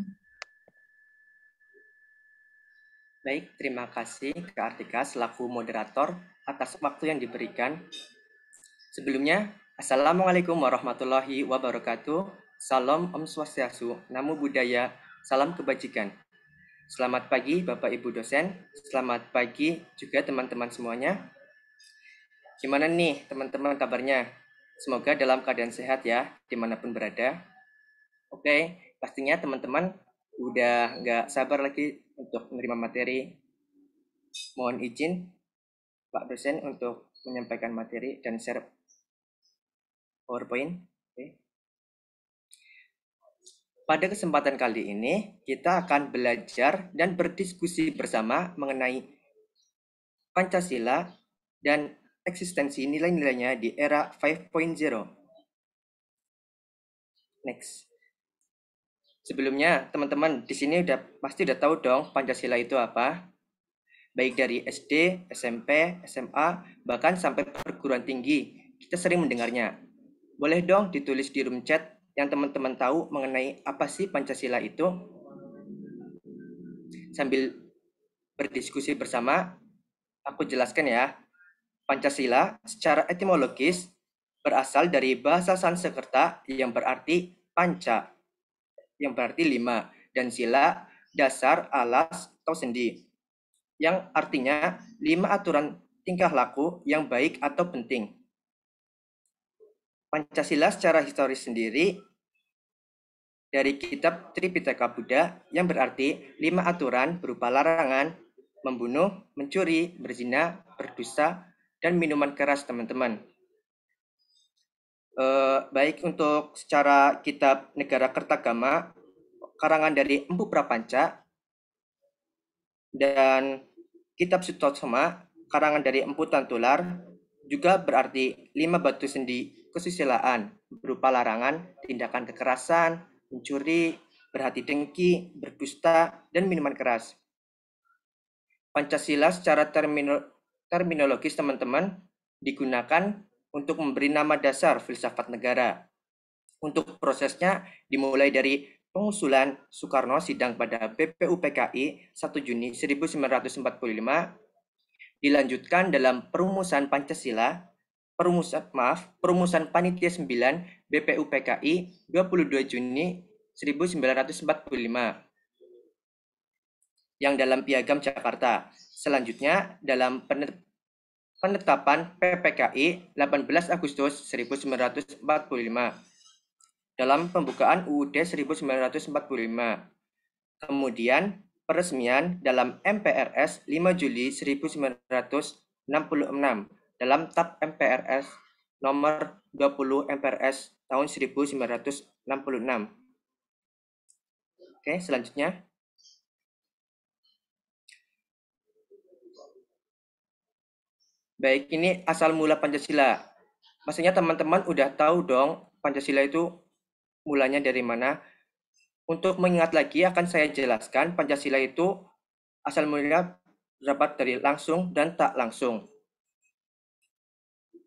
Speaker 10: Baik, terima kasih Kak Artika selaku moderator atas waktu yang diberikan. Sebelumnya, Assalamualaikum warahmatullahi wabarakatuh. Salam Om Swastiastu, Namo Buddhaya, salam kebajikan. Selamat pagi Bapak Ibu dosen, selamat pagi juga teman-teman semuanya. Gimana nih teman-teman kabarnya? Semoga dalam keadaan sehat ya, dimanapun berada. Oke, pastinya teman-teman udah nggak sabar lagi untuk menerima materi. Mohon izin Pak dosen untuk menyampaikan materi dan share PowerPoint. Oke. Pada kesempatan kali ini, kita akan belajar dan berdiskusi bersama mengenai Pancasila dan eksistensi nilai-nilainya di era 5.0. Next. Sebelumnya, teman-teman di sini pasti udah tahu dong Pancasila itu apa? Baik dari SD, SMP, SMA, bahkan sampai perguruan tinggi, kita sering mendengarnya. Boleh dong ditulis di room chat yang teman-teman tahu mengenai apa sih Pancasila itu? Sambil berdiskusi bersama, aku jelaskan ya. Pancasila secara etimologis berasal dari bahasa Sanskerta yang berarti panca, yang berarti 5, dan sila, dasar, alas, atau sendi, yang artinya 5 aturan tingkah laku yang baik atau penting. Pancasila secara historis sendiri dari kitab Tripitaka Buddha yang berarti 5 aturan berupa larangan, membunuh, mencuri, berzina, berdusta, dan minuman keras, teman-teman. Baik untuk secara kitab Negara Kertagama, karangan dari Empu Prapanca, dan kitab Sutotsoma, karangan dari Empu Tantular, juga berarti 5 batu sendi kesusilaan berupa larangan, tindakan kekerasan, mencuri, berhati dengki, berdusta, dan minuman keras. Pancasila secara terminologis, teman-teman, digunakan untuk memberi nama dasar filsafat negara. Untuk prosesnya dimulai dari pengusulan Soekarno sidang pada BPUPKI 1 Juni 1945, dilanjutkan dalam perumusan Pancasila, perumusan Panitia 9 BPUPKI 22 Juni 1945 yang dalam Piagam Jakarta. Selanjutnya dalam penetapan PPKI 18 Agustus 1945 dalam pembukaan UUD 1945. Kemudian peresmian dalam MPRS 5 Juli 1966 dalam TAP MPRS nomor 20 MPRS tahun 1966. Oke, selanjutnya. Baik, ini asal mula Pancasila. Maksudnya teman-teman udah tahu dong Pancasila itu mulanya dari mana. Untuk mengingat lagi akan saya jelaskan Pancasila itu asal mula terdapat dari langsung dan tak langsung.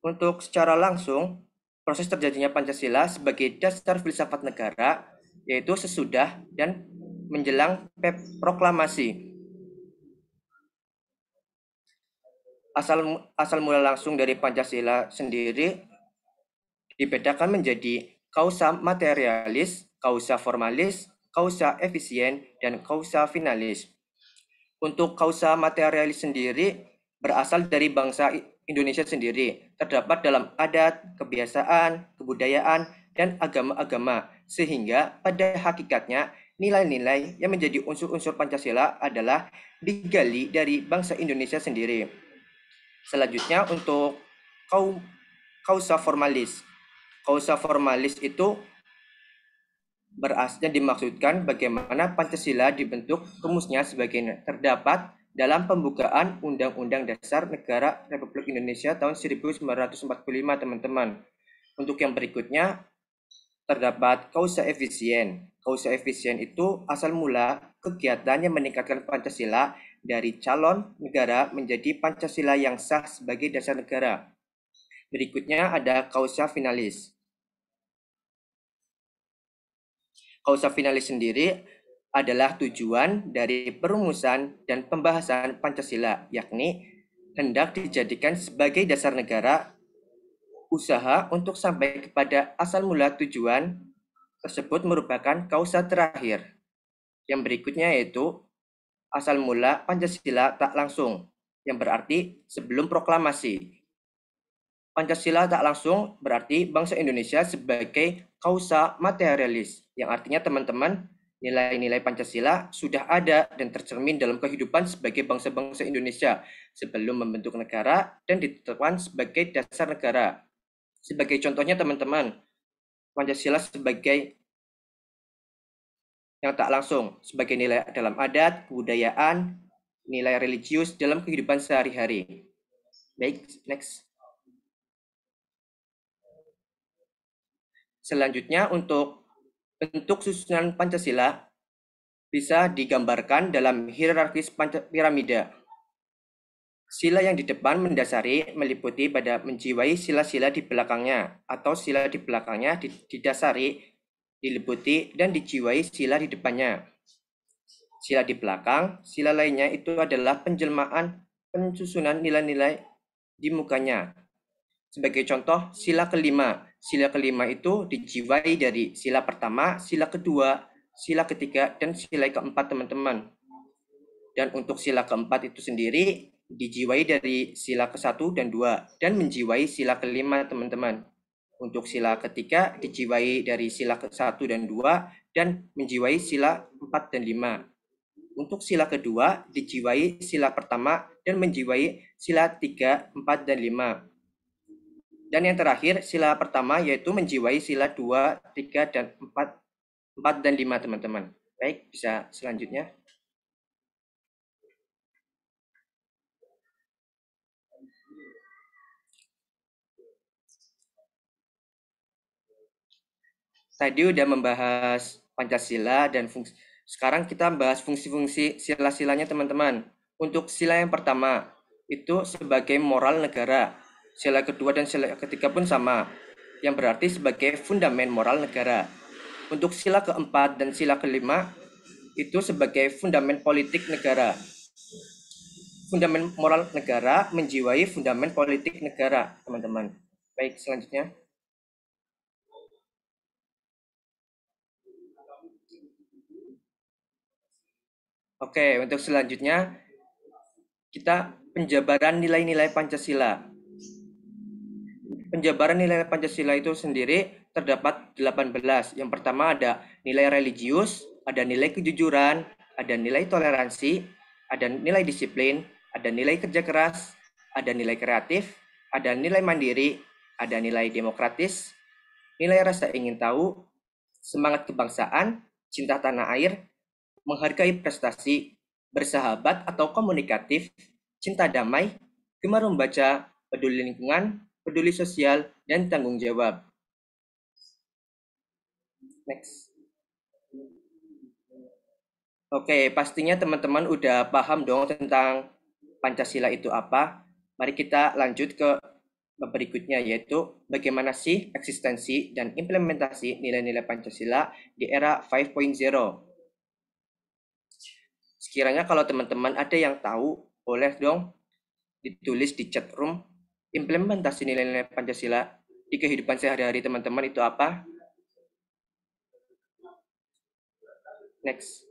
Speaker 10: Untuk secara langsung, proses terjadinya Pancasila sebagai dasar filsafat negara yaitu sesudah dan menjelang proklamasi. Asal mula langsung dari Pancasila sendiri dibedakan menjadi kausa materialis, kausa formalis, kausa efisien, dan kausa finalis. Untuk kausa materialis sendiri berasal dari bangsa Indonesia sendiri, terdapat dalam adat, kebiasaan, kebudayaan, dan agama-agama, sehingga pada hakikatnya nilai-nilai yang menjadi unsur-unsur Pancasila adalah digali dari bangsa Indonesia sendiri. Selanjutnya untuk kausa formalis. Kausa formalis itu berasal dimaksudkan bagaimana Pancasila dibentuk rumusnya sebagai terdapat dalam pembukaan Undang-Undang Dasar Negara Republik Indonesia tahun 1945, teman-teman. Untuk yang berikutnya terdapat kausa efisien. Kausa efisien itu asal mula kegiatan yang meningkatkan Pancasila dari calon negara menjadi Pancasila yang sah sebagai dasar negara. Berikutnya ada kausa finalis. Kausa finalis sendiri adalah tujuan dari perumusan dan pembahasan Pancasila, yakni hendak dijadikan sebagai dasar negara, usaha untuk sampai kepada asal mula tujuan tersebut merupakan kausa terakhir. Yang berikutnya yaitu asal mula Pancasila tak langsung, yang berarti sebelum proklamasi. Pancasila tak langsung berarti bangsa Indonesia sebagai kausa materialis, yang artinya teman-teman, nilai-nilai Pancasila sudah ada dan tercermin dalam kehidupan sebagai bangsa-bangsa Indonesia sebelum membentuk negara dan ditetapkan sebagai dasar negara. Sebagai contohnya teman-teman, Pancasila sebagai yang tak langsung sebagai nilai dalam adat, kebudayaan, nilai religius dalam kehidupan sehari-hari. Baik, next. Selanjutnya untuk Bentuk susunan Pancasila bisa digambarkan dalam hierarkis piramida. Sila yang di depan mendasari meliputi pada menjiwai sila-sila di belakangnya, atau sila di belakangnya didasari, diliputi, dan dijiwai sila di depannya. Sila di belakang, sila lainnya itu adalah penjelmaan pensusunan nilai-nilai di mukanya. Sebagai contoh, sila kelima. Sila kelima itu dijiwai dari sila pertama, sila kedua, sila ketiga, dan sila keempat, teman-teman. Dan untuk sila keempat itu sendiri dijiwai dari sila ke-1 dan 2 dan menjiwai sila kelima, teman-teman. Untuk sila ketiga dijiwai dari sila ke-1 dan 2 dan menjiwai sila 4 dan 5. Untuk sila kedua dijiwai sila pertama dan menjiwai sila 3, 4, dan 5. Dan yang terakhir sila pertama yaitu menjiwai sila 2, 3, dan 4 dan 5, teman-teman. Baik, bisa selanjutnya. Tadi udah membahas Pancasila dan fungsi. Sekarang kita bahas fungsi-fungsi sila-silanya, teman-teman. Untuk sila yang pertama, itu sebagai moral negara. Sila kedua dan sila ketiga pun sama, yang berarti sebagai fundamen moral negara. Untuk sila keempat dan sila kelima, itu sebagai fundamen politik negara. Fundamen moral negara menjiwai fundamen politik negara, teman-teman. Baik, selanjutnya. Oke, untuk selanjutnya kita penjabaran nilai-nilai Pancasila. Penjabaran nilai Pancasila itu sendiri terdapat 18. Yang pertama ada nilai religius, ada nilai kejujuran, ada nilai toleransi, ada nilai disiplin, ada nilai kerja keras, ada nilai kreatif, ada nilai mandiri, ada nilai demokratis, nilai rasa ingin tahu, semangat kebangsaan, cinta tanah air, menghargai prestasi, bersahabat atau komunikatif, cinta damai, gemar membaca, peduli lingkungan, peduli sosial, dan tanggung jawab. Next. Oke, pastinya teman-teman udah paham dong tentang Pancasila itu apa. Mari kita lanjut ke berikutnya, yaitu bagaimana sih eksistensi dan implementasi nilai-nilai Pancasila di era 5.0. Sekiranya kalau teman-teman ada yang tahu, boleh dong ditulis di chat room implementasi nilai-nilai Pancasila di kehidupan sehari-hari teman-teman itu apa? Next.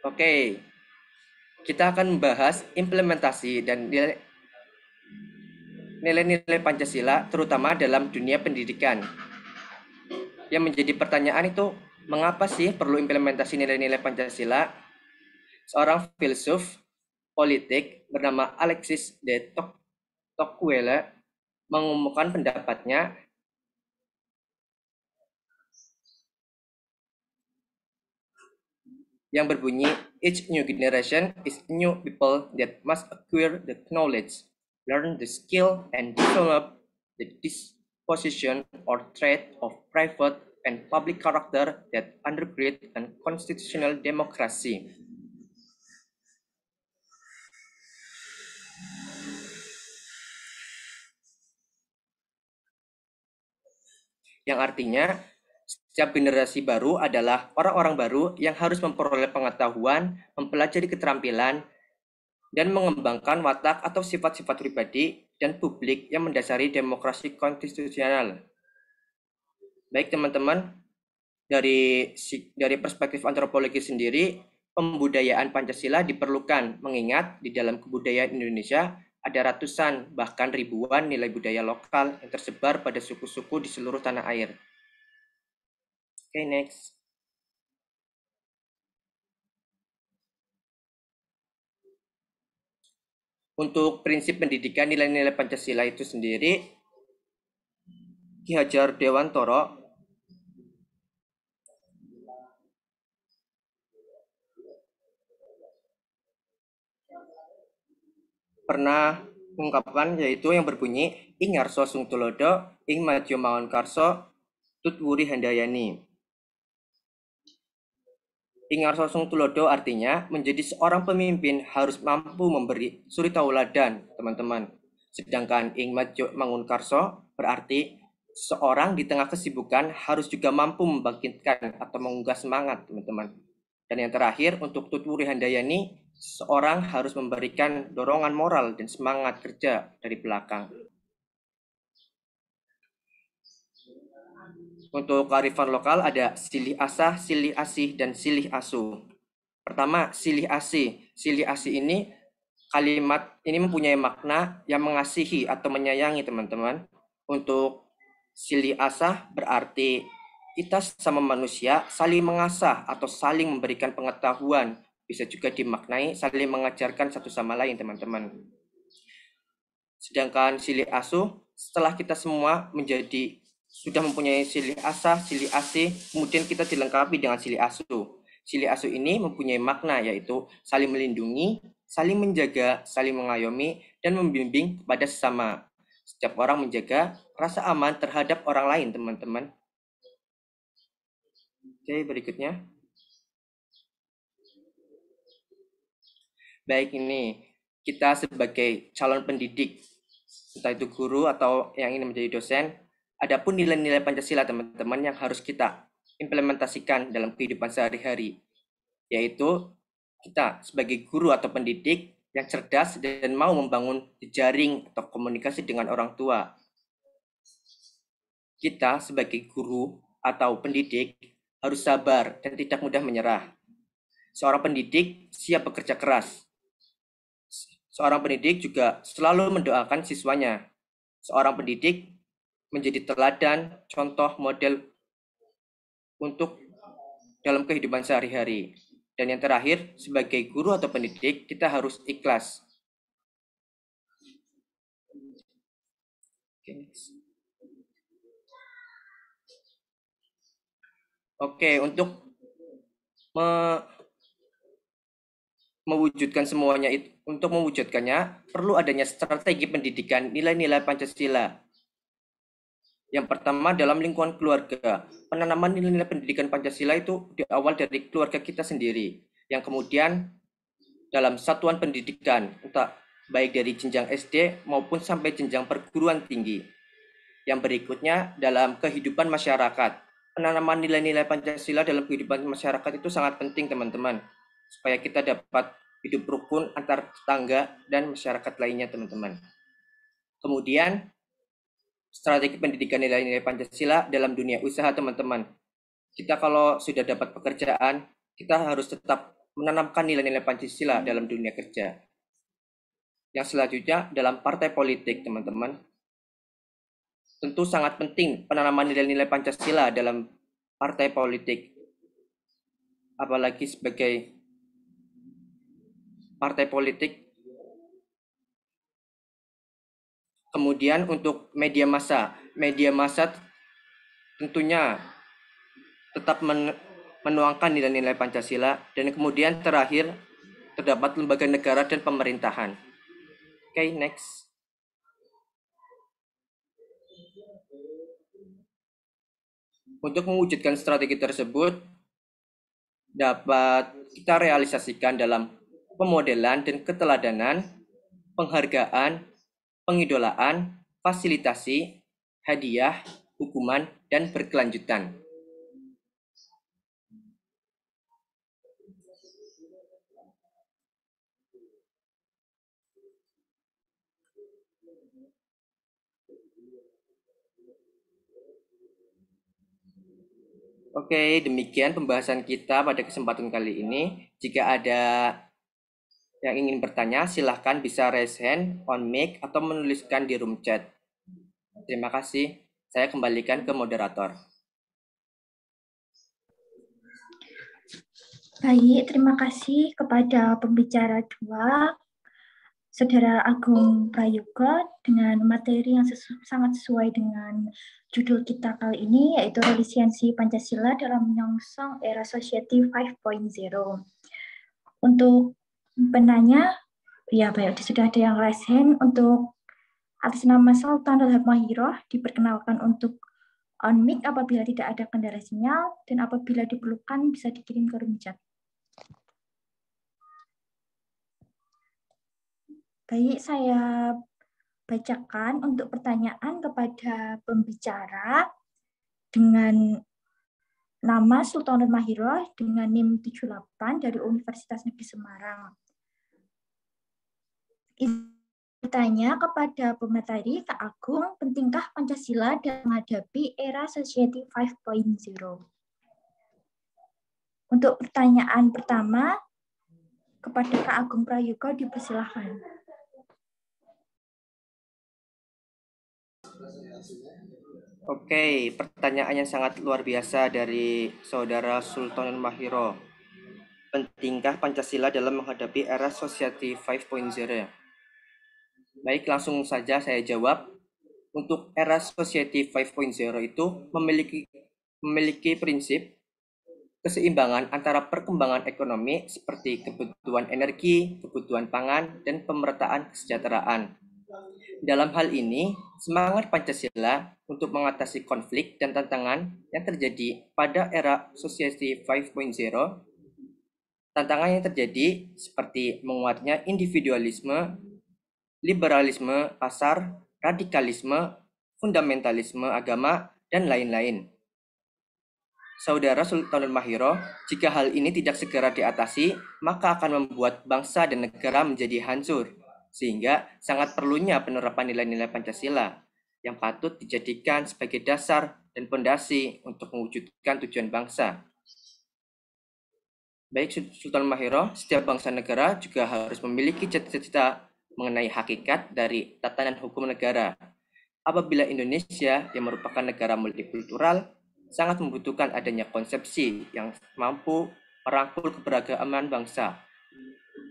Speaker 10: Oke, kita akan membahas implementasi dan nilai-nilai Pancasila terutama dalam dunia pendidikan. Yang menjadi pertanyaan itu, mengapa sih perlu implementasi nilai-nilai Pancasila? Seorang filsuf politik bernama Alexis de Tocqueville mengumumkan pendapatnya yang berbunyi, each new generation is new people that must acquire the knowledge, learn the skill, and develop the disposition or trait of private and public character that undergird and constitutional democracy. Yang artinya, setiap generasi baru adalah orang-orang baru yang harus memperoleh pengetahuan, mempelajari keterampilan, dan mengembangkan watak atau sifat-sifat pribadi dan publik yang mendasari demokrasi konstitusional. Baik teman-teman, dari perspektif antropologi sendiri, pembudayaan Pancasila diperlukan, mengingat di dalam kebudayaan Indonesia ada ratusan bahkan ribuan nilai budaya lokal yang tersebar pada suku-suku di seluruh tanah air. Oke, next. Untuk prinsip pendidikan nilai-nilai Pancasila itu sendiri, Ki Hajar Dewantara pernah ungkapan yaitu yang berbunyi ing ngarso sung tulodo ing madya mangun karso tutwuri handayani. Ing ngarso sung tulodo artinya menjadi seorang pemimpin harus mampu memberi suri tauladan, teman-teman. Sedangkan ing madya mangun karso berarti seorang di tengah kesibukan harus juga mampu membangkitkan atau mengunggah semangat, teman-teman. Dan yang terakhir untuk tutwuri handayani, seorang harus memberikan dorongan moral dan semangat kerja dari belakang. Untuk kearifan lokal ada silih asah, silih asih, dan silih asuh. Pertama, silih asih. Silih asih ini kalimat ini mempunyai makna yang mengasihi atau menyayangi, teman-teman. Untuk silih asah berarti kita sama manusia saling mengasah atau saling memberikan pengetahuan. Bisa juga dimaknai saling mengajarkan satu sama lain, teman-teman. Sedangkan silih asuh, setelah kita semua sudah mempunyai silih asah, silih asih, kemudian kita dilengkapi dengan silih asuh. Silih asuh ini mempunyai makna yaitu saling melindungi, saling menjaga, saling mengayomi, dan membimbing kepada sesama. Setiap orang menjaga rasa aman terhadap orang lain, teman-teman. Oke, berikutnya. Baik, ini kita sebagai calon pendidik, entah itu guru atau yang ingin menjadi dosen, adapun nilai-nilai Pancasila, teman-teman, yang harus kita implementasikan dalam kehidupan sehari-hari, yaitu kita sebagai guru atau pendidik yang cerdas dan mau membangun jejaring atau komunikasi dengan orang tua. Kita sebagai guru atau pendidik harus sabar dan tidak mudah menyerah. Seorang pendidik siap bekerja keras. Seorang pendidik juga selalu mendoakan siswanya. Seorang pendidik menjadi teladan, contoh, model untuk dalam kehidupan sehari-hari. Dan yang terakhir, sebagai guru atau pendidik, kita harus ikhlas. Oke, untuk mewujudkan semuanya itu, untuk mewujudkannya perlu adanya strategi pendidikan nilai-nilai Pancasila. Yang pertama dalam lingkungan keluarga, penanaman nilai-nilai pendidikan Pancasila itu diawal dari keluarga kita sendiri, yang kemudian dalam satuan pendidikan, entah baik dari jenjang SD maupun sampai jenjang perguruan tinggi. Yang berikutnya dalam kehidupan masyarakat, penanaman nilai-nilai Pancasila dalam kehidupan masyarakat itu sangat penting, teman-teman, supaya kita dapat hidup rukun antar tetangga dan masyarakat lainnya, teman-teman. Kemudian strategi pendidikan nilai-nilai Pancasila dalam dunia usaha, teman-teman. Kita kalau sudah dapat pekerjaan, kita harus tetap menanamkan nilai-nilai Pancasila dalam dunia kerja. Yang selanjutnya dalam partai politik, teman-teman. Tentu sangat penting penanaman nilai-nilai Pancasila dalam partai politik. Apalagi sebagai partai politik. Kemudian untuk media massa tentunya tetap menuangkan nilai-nilai Pancasila. Dan kemudian terakhir terdapat lembaga negara dan pemerintahan. Oke, next. Untuk mewujudkan strategi tersebut dapat kita realisasikan dalam pemodelan dan keteladanan, penghargaan, pengidolaan, fasilitasi, hadiah, hukuman, dan berkelanjutan. Oke, demikian pembahasan kita pada kesempatan kali ini. Jika ada yang ingin bertanya, silahkan bisa raise hand, on mic, atau menuliskan di room chat. Terima kasih. Saya kembalikan ke moderator.
Speaker 5: Baik, terima kasih kepada pembicara 2, Saudara Agung Prayoga, dengan materi yang sangat sesuai dengan judul kita kali ini, yaitu Relisensi Pancasila dalam Menyongsong Era Society 5.0. Untuk penanya, Ya, baik. Sudah ada yang raise hand untuk atas nama Sultanul Mahiroh diperkenalkan untuk on mic apabila tidak ada kendala sinyal dan apabila diperlukan bisa dikirim ke room chat. Baik, saya bacakan untuk pertanyaan kepada pembicara dengan nama Sultanul Mahiroh dengan NIM 78 dari Universitas Negeri Semarang. Bertanya kepada pemateri, Kak Agung, pentingkah Pancasila dalam menghadapi era Society 5.0? Untuk pertanyaan pertama, kepada Kak Agung Prayogo dipersilahkan.
Speaker 10: Oke, pertanyaan yang sangat luar biasa dari Saudara Sultanul Mahiro. Pentingkah Pancasila dalam menghadapi era Society 5.0? Baik, langsung saja saya jawab. Untuk era Society 5.0 itu memiliki prinsip keseimbangan antara perkembangan ekonomi seperti kebutuhan energi, kebutuhan pangan, dan pemerataan kesejahteraan. Dalam hal ini, semangat Pancasila untuk mengatasi konflik dan tantangan yang terjadi pada era Society 5.0, tantangan yang terjadi seperti menguatnya individualisme, liberalisme pasar, radikalisme, fundamentalisme agama, dan lain-lain. Saudara Sultanul Mahiro, jika hal ini tidak segera diatasi, maka akan membuat bangsa dan negara menjadi hancur, sehingga sangat perlunya penerapan nilai-nilai Pancasila yang patut dijadikan sebagai dasar dan fondasi untuk mewujudkan tujuan bangsa. Baik Sultanul Mahiro, setiap bangsa negara juga harus memiliki cita-cita mengenai hakikat dari tatanan hukum negara. Apabila Indonesia yang merupakan negara multikultural, sangat membutuhkan adanya konsepsi yang mampu merangkul keberagaman bangsa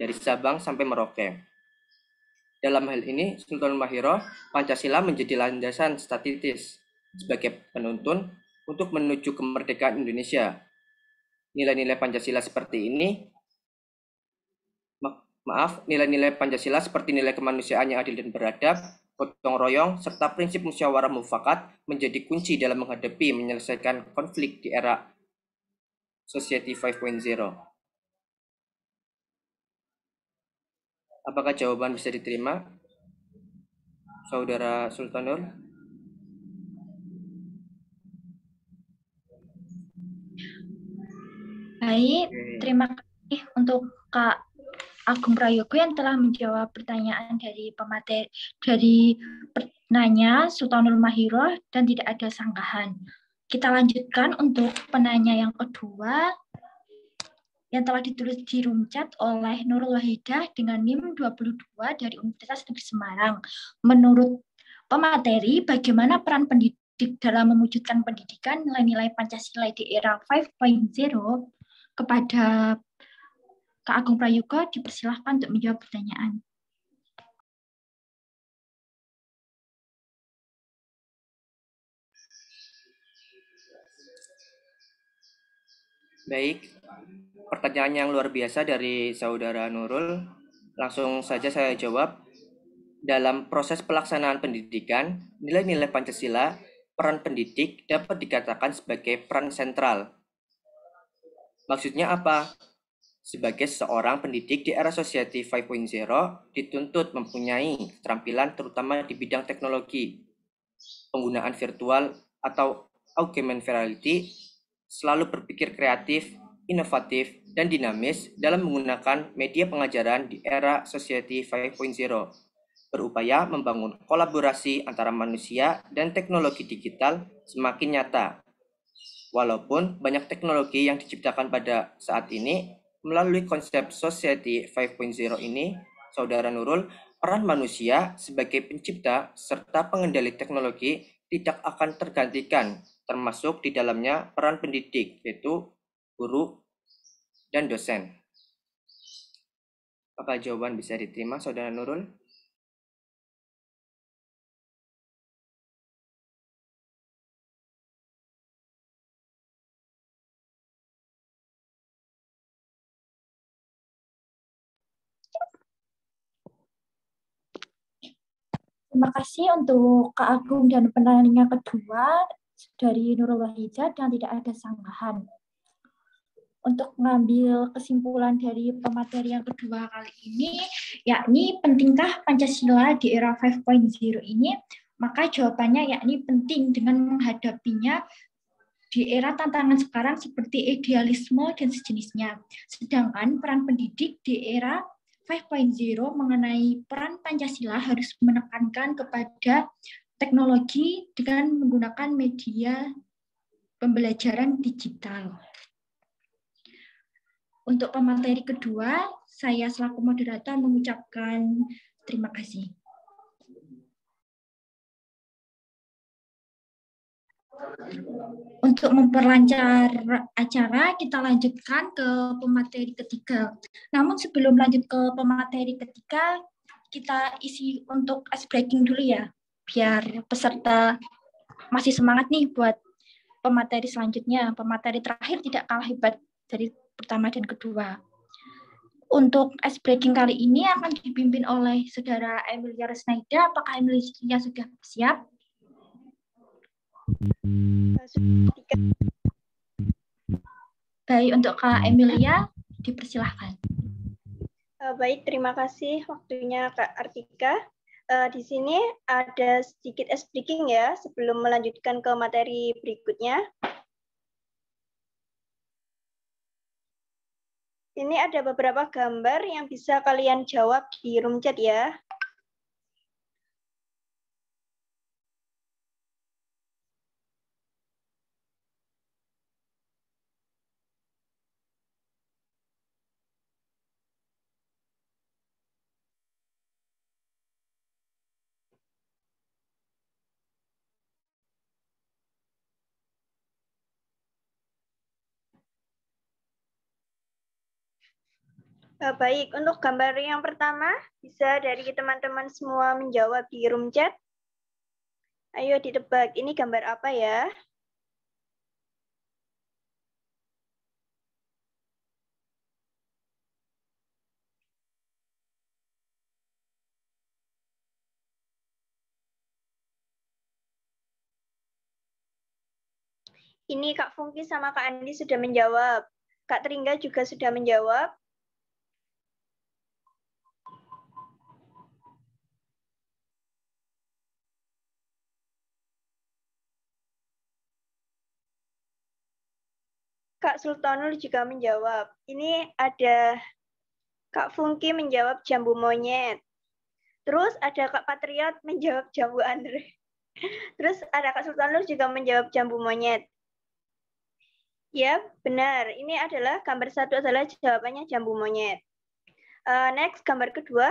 Speaker 10: dari Sabang sampai Merauke. Dalam hal ini, Sultanul Mahiro, Pancasila menjadi landasan strategis sebagai penuntun untuk menuju kemerdekaan Indonesia. Nilai-nilai Pancasila seperti ini, nilai-nilai Pancasila seperti nilai kemanusiaan yang adil dan beradab, gotong royong, serta prinsip musyawarah mufakat menjadi kunci dalam menghadapi menyelesaikan konflik di era Society 5.0. Apakah jawaban bisa diterima, Saudara Sultanul?
Speaker 5: Baik, terima kasih untuk Kak Agung Prayogo yang telah menjawab pertanyaan dari pemateri dari penanya Sultanul Mahiro dan tidak ada sanggahan. Kita lanjutkan untuk penanya yang kedua yang telah ditulis di room chat oleh Nurul Wahidah dengan NIM 22 dari Universitas Negeri Semarang. Menurut pemateri, bagaimana peran pendidik dalam mewujudkan pendidikan nilai-nilai Pancasila di era 5.0? Kepada Kak Agung Prayogo dipersilahkan untuk menjawab pertanyaan.
Speaker 10: Baik, pertanyaan yang luar biasa dari Saudara Nurul. Langsung saja saya jawab. Dalam proses pelaksanaan pendidikan, nilai-nilai Pancasila, peran pendidik dapat dikatakan sebagai peran sentral. Maksudnya apa? Sebagai seorang pendidik di era Society 5.0 dituntut mempunyai keterampilan terutama di bidang teknologi, penggunaan virtual atau augmented reality, selalu berpikir kreatif, inovatif, dan dinamis dalam menggunakan media pengajaran di era Society 5.0, berupaya membangun kolaborasi antara manusia dan teknologi digital semakin nyata. Walaupun banyak teknologi yang diciptakan pada saat ini, melalui konsep Society 5.0 ini, Saudara Nurul, peran manusia sebagai pencipta serta pengendali teknologi tidak akan tergantikan, termasuk di dalamnya peran pendidik, yaitu guru dan dosen. Apa jawaban bisa diterima, Saudara Nurul?
Speaker 5: Terima kasih untuk Kak Agung dan penanya kedua dari Nurul Wahida dan tidak ada sanggahan. Untuk mengambil kesimpulan dari pemateri yang kedua kali ini, yakni pentingkah Pancasila di era 5.0 ini, maka jawabannya yakni penting dengan menghadapinya di era tantangan sekarang seperti idealisme dan sejenisnya. Sedangkan peran pendidik di era 5.0 mengenai peran Pancasila harus menekankan kepada teknologi dengan menggunakan media pembelajaran digital. Untuk pemateri kedua, saya selaku moderator mengucapkan terima kasih. Untuk memperlancar acara, kita lanjutkan ke pemateri ketiga. Namun sebelum lanjut ke pemateri ketiga, kita isi untuk ice breaking dulu ya, biar peserta masih semangat nih buat pemateri selanjutnya. Pemateri terakhir tidak kalah hebat dari pertama dan kedua. Untuk ice breaking kali ini akan dipimpin oleh Saudara Emilia Resnaida. Apakah Emilia sudah siap? Baik, untuk Kak Emilia, dipersilahkan.
Speaker 11: Baik, terima kasih waktunya Kak Artika. Di sini ada sedikit ice breaking ya, sebelum melanjutkan ke materi berikutnya. Ini ada beberapa gambar yang bisa kalian jawab di room chat ya. Baik, untuk gambar yang pertama, bisa dari teman-teman semua menjawab di room chat. Ayo ditebak, ini gambar apa ya? Ini Kak Fungki sama Kak Andi sudah menjawab. Kak Tringga juga sudah menjawab. Kak Sultanul juga menjawab. Ini ada Kak Fungki menjawab jambu monyet. Terus ada Kak Patriot menjawab jambu Andre. Terus ada Kak Sultanul juga menjawab jambu monyet. Ya, benar. Ini adalah gambar satu adalah jawabannya jambu monyet. Next, gambar kedua.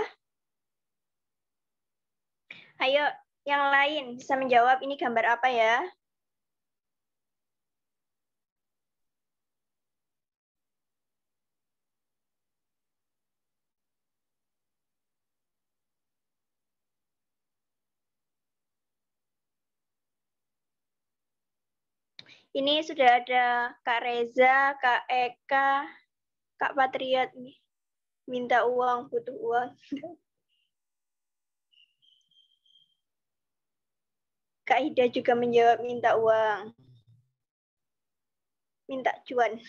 Speaker 11: Ayo, yang lain bisa menjawab ini gambar apa ya? Ini sudah ada Kak Reza, Kak Eka, Kak Patriot nih. Minta uang, butuh uang. Kak Ida juga menjawab minta uang. Minta cuan.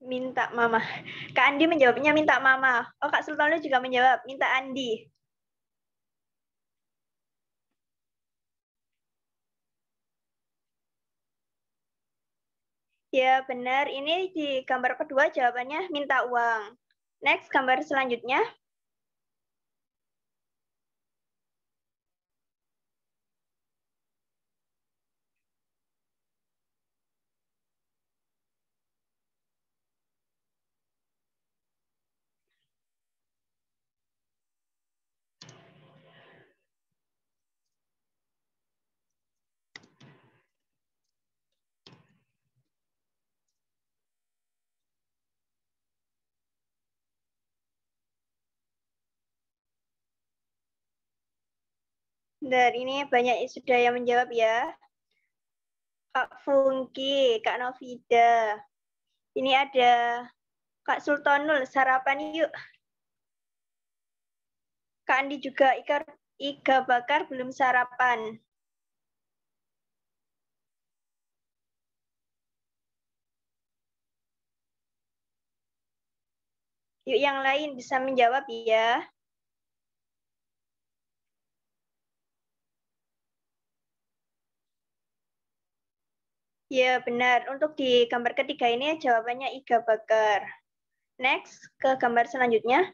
Speaker 11: Minta mama. Kak Andi menjawabnya minta mama. Oh, Kak Sultanul juga menjawab minta Andi. Ya, benar. Ini di gambar kedua jawabannya minta uang. Next, gambar selanjutnya. Dan ini banyak sudah yang menjawab ya. Kak Fungki, Kak Novida. Ini ada Kak Sultanul, sarapan yuk. Kak Andi juga, Iga Bakar belum sarapan. Yuk yang lain bisa menjawab ya. Ya benar, untuk di gambar ketiga ini jawabannya Iga Bakar. Next, ke gambar selanjutnya.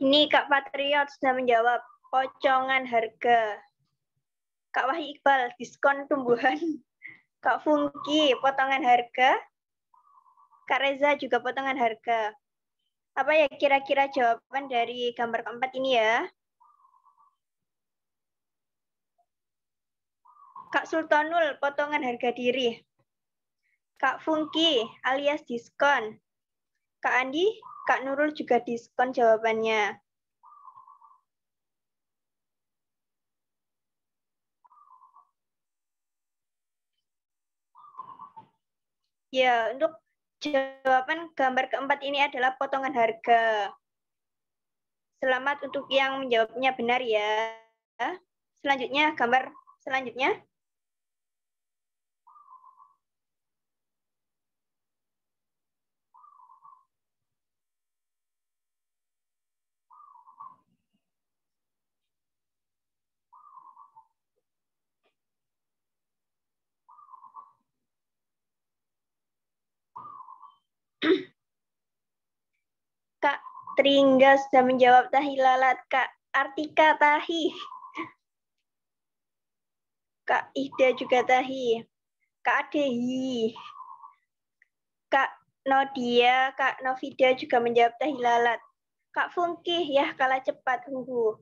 Speaker 11: Ini Kak Patriot sudah menjawab, pocongan harga. Kak Wahyu Iqbal, diskon tumbuhan. Kak Fungki, potongan harga. Kak Reza juga potongan harga. Apa ya kira-kira jawaban dari gambar keempat ini ya? Kak Sultanul, potongan harga diri. Kak Fungki, alias diskon. Kak Andi, Kak Nurul juga diskon jawabannya. Ya, untuk jawaban gambar keempat ini adalah potongan harga. Selamat untuk yang menjawabnya benar ya. Selanjutnya, gambar selanjutnya. Kak Tringga sudah menjawab tahi lalat. Kak Artika tahi. Kak Ida juga tahi. Kak Adehi. Kak Nodia, Kak Novida juga menjawab tahi lalat. Kak Fungki, ya kalah cepat tunggu.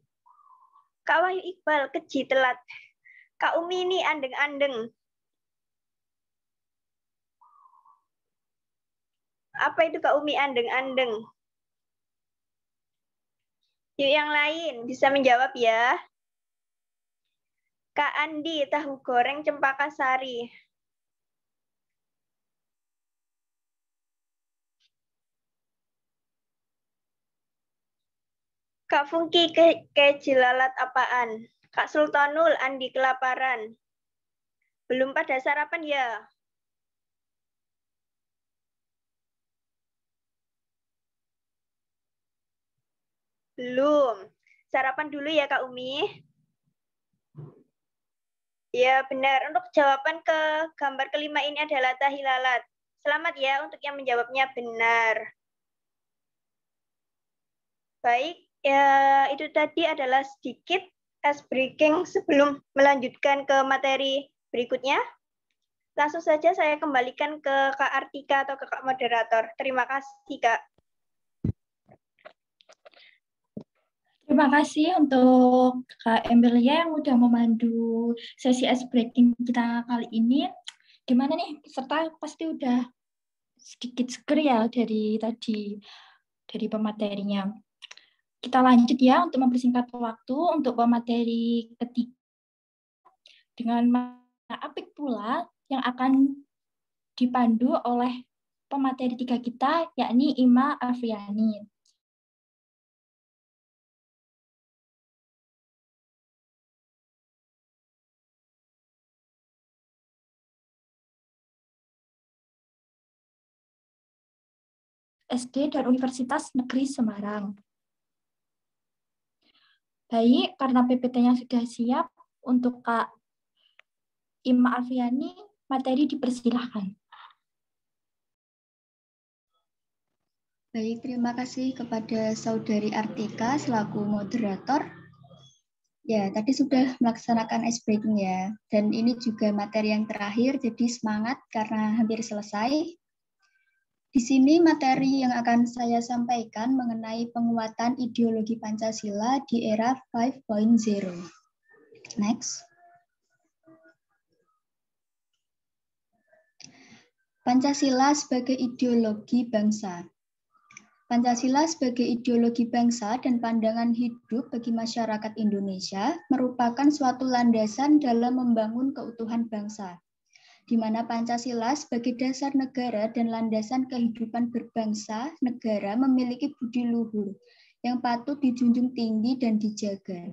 Speaker 11: Kak Wahyu Iqbal, keji telat. Kak Umi ini andeng-andeng. Apa itu Kak Umi andeng-andeng? Yuk yang lain bisa menjawab ya. Kak Andi, tahu goreng Cempaka Sari. Kak Fungki, keji lalat apaan? Kak Sultanul, Andi kelaparan. Belum pada sarapan ya? Belum. Sarapan dulu ya Kak Umi. Ya benar, untuk jawaban ke gambar kelima ini adalah tahi lalat. Selamat ya untuk yang menjawabnya benar. Baik, ya itu tadi adalah sedikit ice breaking sebelum melanjutkan ke materi berikutnya. Langsung saja saya kembalikan ke Kak Artika atau ke Kak Moderator. Terima kasih Kak.
Speaker 5: Terima kasih untuk Kak Emilia yang udah memandu sesi ice breaking kita kali ini. Gimana nih, peserta pasti udah sedikit seger ya dari tadi, dari pematerinya. Kita lanjut ya untuk mempersingkat waktu untuk pemateri ketiga dengan Apik pula yang akan dipandu oleh pemateri tiga kita, yakni Ima Afriani. SD dan Universitas Negeri Semarang. Baik, karena PPT-nya sudah siap, untuk Kak Ima Alfiani, materi dipersilahkan.
Speaker 12: Baik, terima kasih kepada Saudari Artika selaku moderator. Ya, tadi sudah melaksanakan ice breaking ya, dan ini juga materi yang terakhir, jadi semangat karena hampir selesai. Di sini materi yang akan saya sampaikan mengenai penguatan ideologi Pancasila di era 5.0. Next. Pancasila sebagai ideologi bangsa. Pancasila sebagai ideologi bangsa dan pandangan hidup bagi masyarakat Indonesia merupakan suatu landasan dalam membangun keutuhan bangsa, di mana Pancasila sebagai dasar negara dan landasan kehidupan berbangsa negara memiliki budi luhur yang patut dijunjung tinggi dan dijaga.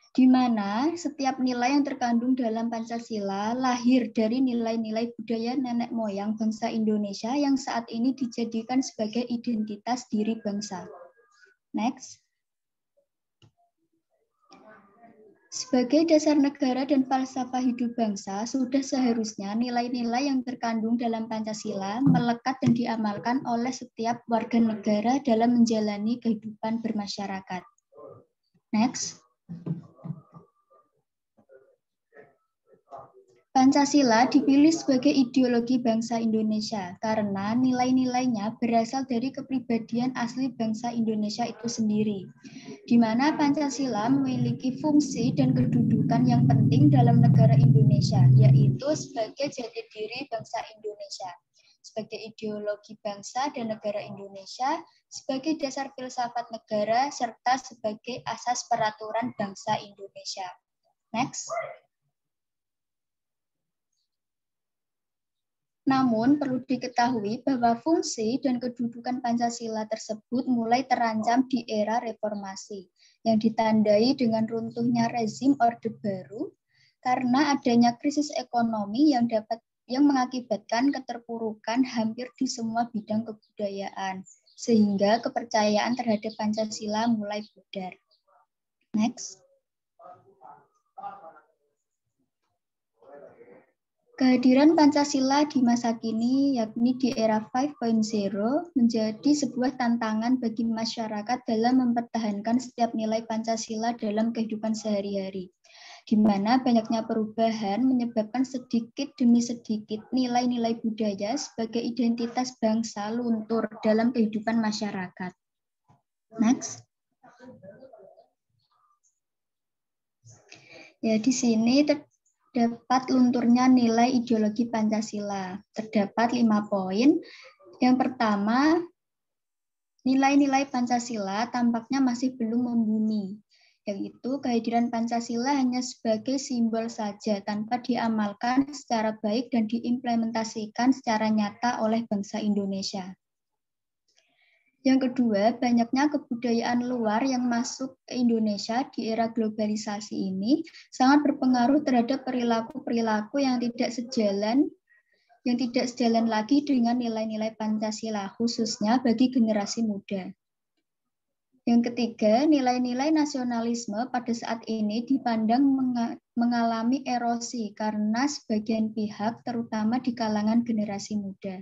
Speaker 12: Di mana setiap nilai yang terkandung dalam Pancasila lahir dari nilai-nilai budaya nenek moyang bangsa Indonesia yang saat ini dijadikan sebagai identitas diri bangsa. Next. Sebagai dasar negara dan falsafah hidup bangsa, sudah seharusnya nilai-nilai yang terkandung dalam Pancasila melekat dan diamalkan oleh setiap warga negara dalam menjalani kehidupan bermasyarakat. Next. Pancasila dipilih sebagai ideologi bangsa Indonesia karena nilai-nilainya berasal dari kepribadian asli bangsa Indonesia itu sendiri, di mana Pancasila memiliki fungsi dan kedudukan yang penting dalam negara Indonesia, yaitu sebagai jati diri bangsa Indonesia, sebagai ideologi bangsa dan negara Indonesia, sebagai dasar filsafat negara, serta sebagai asas peraturan bangsa Indonesia. Next. Namun, perlu diketahui bahwa fungsi dan kedudukan Pancasila tersebut mulai terancam di era reformasi, yang ditandai dengan runtuhnya rezim Orde Baru karena adanya krisis ekonomi yang mengakibatkan keterpurukan hampir di semua bidang kebudayaan, sehingga kepercayaan terhadap Pancasila mulai pudar. Next. Kehadiran Pancasila di masa kini, yakni di era 5.0, menjadi sebuah tantangan bagi masyarakat dalam mempertahankan setiap nilai Pancasila dalam kehidupan sehari-hari, di mana banyaknya perubahan menyebabkan sedikit demi sedikit nilai-nilai budaya sebagai identitas bangsa luntur dalam kehidupan masyarakat. Next. Ya, di sini terdapat lunturnya nilai ideologi Pancasila. Terdapat 5 poin. Yang pertama, nilai-nilai Pancasila tampaknya masih belum membumi, yaitu kehadiran Pancasila hanya sebagai simbol saja tanpa diamalkan secara baik dan diimplementasikan secara nyata oleh bangsa Indonesia. Yang kedua, banyaknya kebudayaan luar yang masuk ke Indonesia di era globalisasi ini sangat berpengaruh terhadap perilaku-perilaku yang tidak sejalan lagi dengan nilai-nilai Pancasila, khususnya bagi generasi muda. Yang ketiga, nilai-nilai nasionalisme pada saat ini dipandang mengalami erosi karena sebagian pihak, terutama di kalangan generasi muda.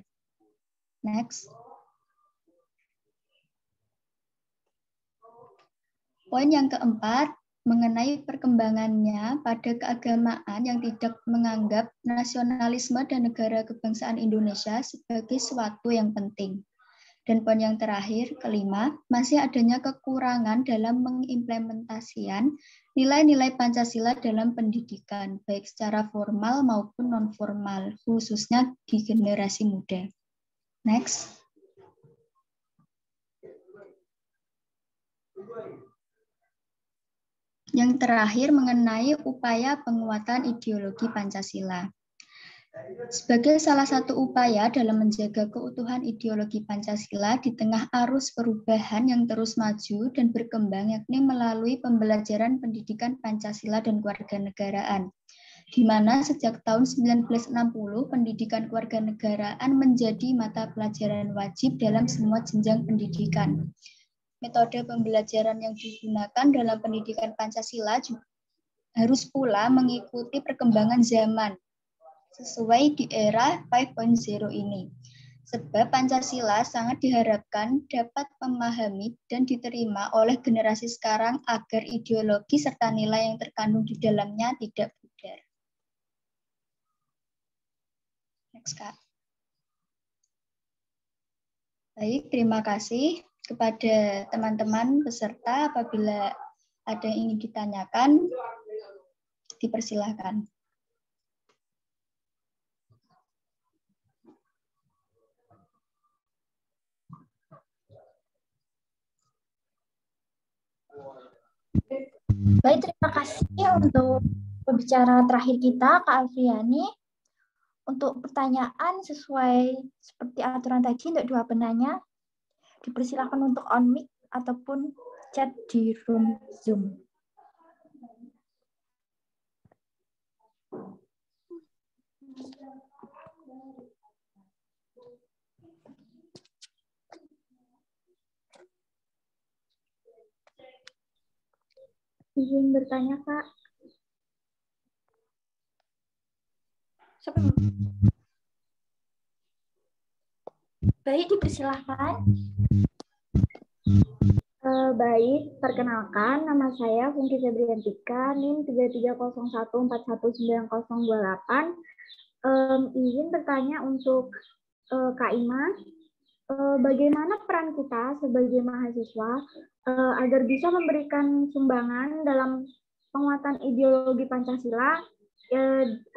Speaker 12: Next. Poin yang keempat, mengenai perkembangannya pada keagamaan yang tidak menganggap nasionalisme dan negara kebangsaan Indonesia sebagai suatu yang penting. Dan poin yang terakhir, kelima, masih adanya kekurangan dalam mengimplementasikan nilai-nilai Pancasila dalam pendidikan, baik secara formal maupun non-formal, khususnya di generasi muda. Next. Yang terakhir mengenai upaya penguatan ideologi Pancasila. Sebagai salah satu upaya dalam menjaga keutuhan ideologi Pancasila di tengah arus perubahan yang terus maju dan berkembang, yakni melalui pembelajaran pendidikan Pancasila dan kewarganegaraan, di mana sejak tahun 1960 pendidikan kewarganegaraan menjadi mata pelajaran wajib dalam semua jenjang pendidikan. Metode pembelajaran yang digunakan dalam pendidikan Pancasila harus pula mengikuti perkembangan zaman sesuai di era 5.0 ini. Sebab Pancasila sangat diharapkan dapat memahami dan diterima oleh generasi sekarang agar ideologi serta nilai yang terkandung di dalamnya tidak pudar. Next, Kak. Baik, terima kasih kepada teman-teman peserta. Apabila ada yang ingin ditanyakan, dipersilahkan.
Speaker 5: Baik, terima kasih untuk pembicara terakhir kita, Kak Afriani. Untuk pertanyaan sesuai seperti aturan tadi untuk dua penanya, dipersilakan untuk on mic ataupun chat di room Zoom.
Speaker 7: Izin bertanya, Kak.
Speaker 5: Baik, dipersilakan.
Speaker 7: Baik, perkenalkan nama saya Funky Febriantika, NIM 3301419028. Izin bertanya untuk Kak Ima, bagaimana peran kita sebagai mahasiswa agar bisa memberikan sumbangan dalam penguatan ideologi Pancasila,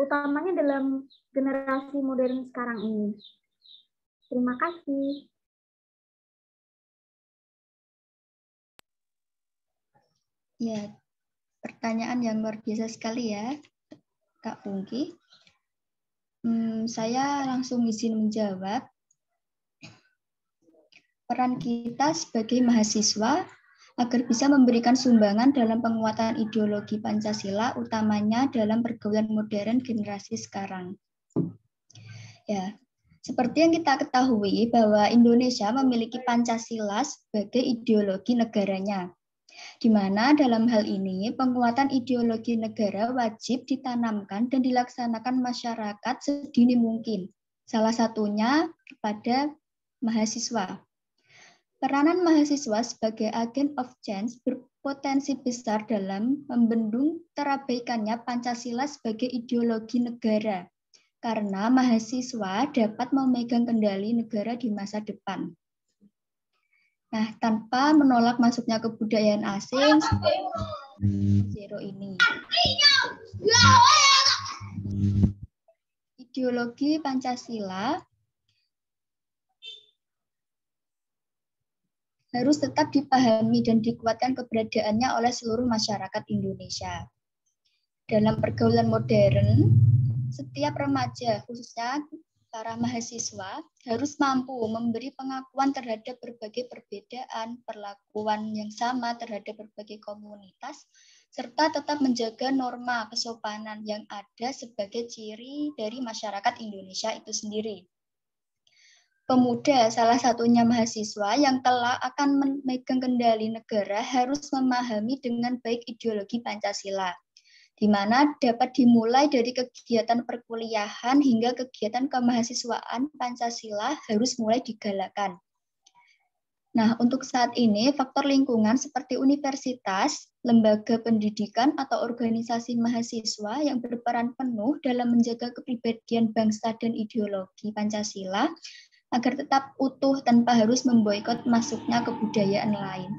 Speaker 7: utamanya dalam generasi modern sekarang ini. Terima kasih.
Speaker 12: Ya, pertanyaan yang luar biasa sekali ya, Kak Pungki. Saya langsung izin menjawab. Peran kita sebagai mahasiswa agar bisa memberikan sumbangan dalam penguatan ideologi Pancasila, utamanya dalam pergaulan modern generasi sekarang. Ya, seperti yang kita ketahui bahwa Indonesia memiliki Pancasila sebagai ideologi negaranya, di mana dalam hal ini penguatan ideologi negara wajib ditanamkan dan dilaksanakan masyarakat sedini mungkin. Salah satunya kepada mahasiswa. Peranan mahasiswa sebagai agen of change berpotensi besar dalam membendung terabaikannya Pancasila sebagai ideologi negara, karena mahasiswa dapat memegang kendali negara di masa depan. Nah, tanpa menolak masuknya kebudayaan asing zero ini. Ideologi Pancasila harus tetap dipahami dan dikuatkan keberadaannya oleh seluruh masyarakat Indonesia. Dalam pergaulan modern, setiap remaja, khususnya para mahasiswa, harus mampu memberi pengakuan terhadap berbagai perbedaan, perlakuan yang sama terhadap berbagai komunitas, serta tetap menjaga norma kesopanan yang ada sebagai ciri dari masyarakat Indonesia itu sendiri. Pemuda, salah satunya mahasiswa yang telah akan memegang kendali negara harus memahami dengan baik ideologi Pancasila, di mana dapat dimulai dari kegiatan perkuliahan hingga kegiatan kemahasiswaan Pancasila harus mulai digalakkan. Nah, untuk saat ini, faktor lingkungan seperti universitas, lembaga pendidikan, atau organisasi mahasiswa yang berperan penuh dalam menjaga kepribadian bangsa dan ideologi Pancasila agar tetap utuh tanpa harus memboikot masuknya kebudayaan lain.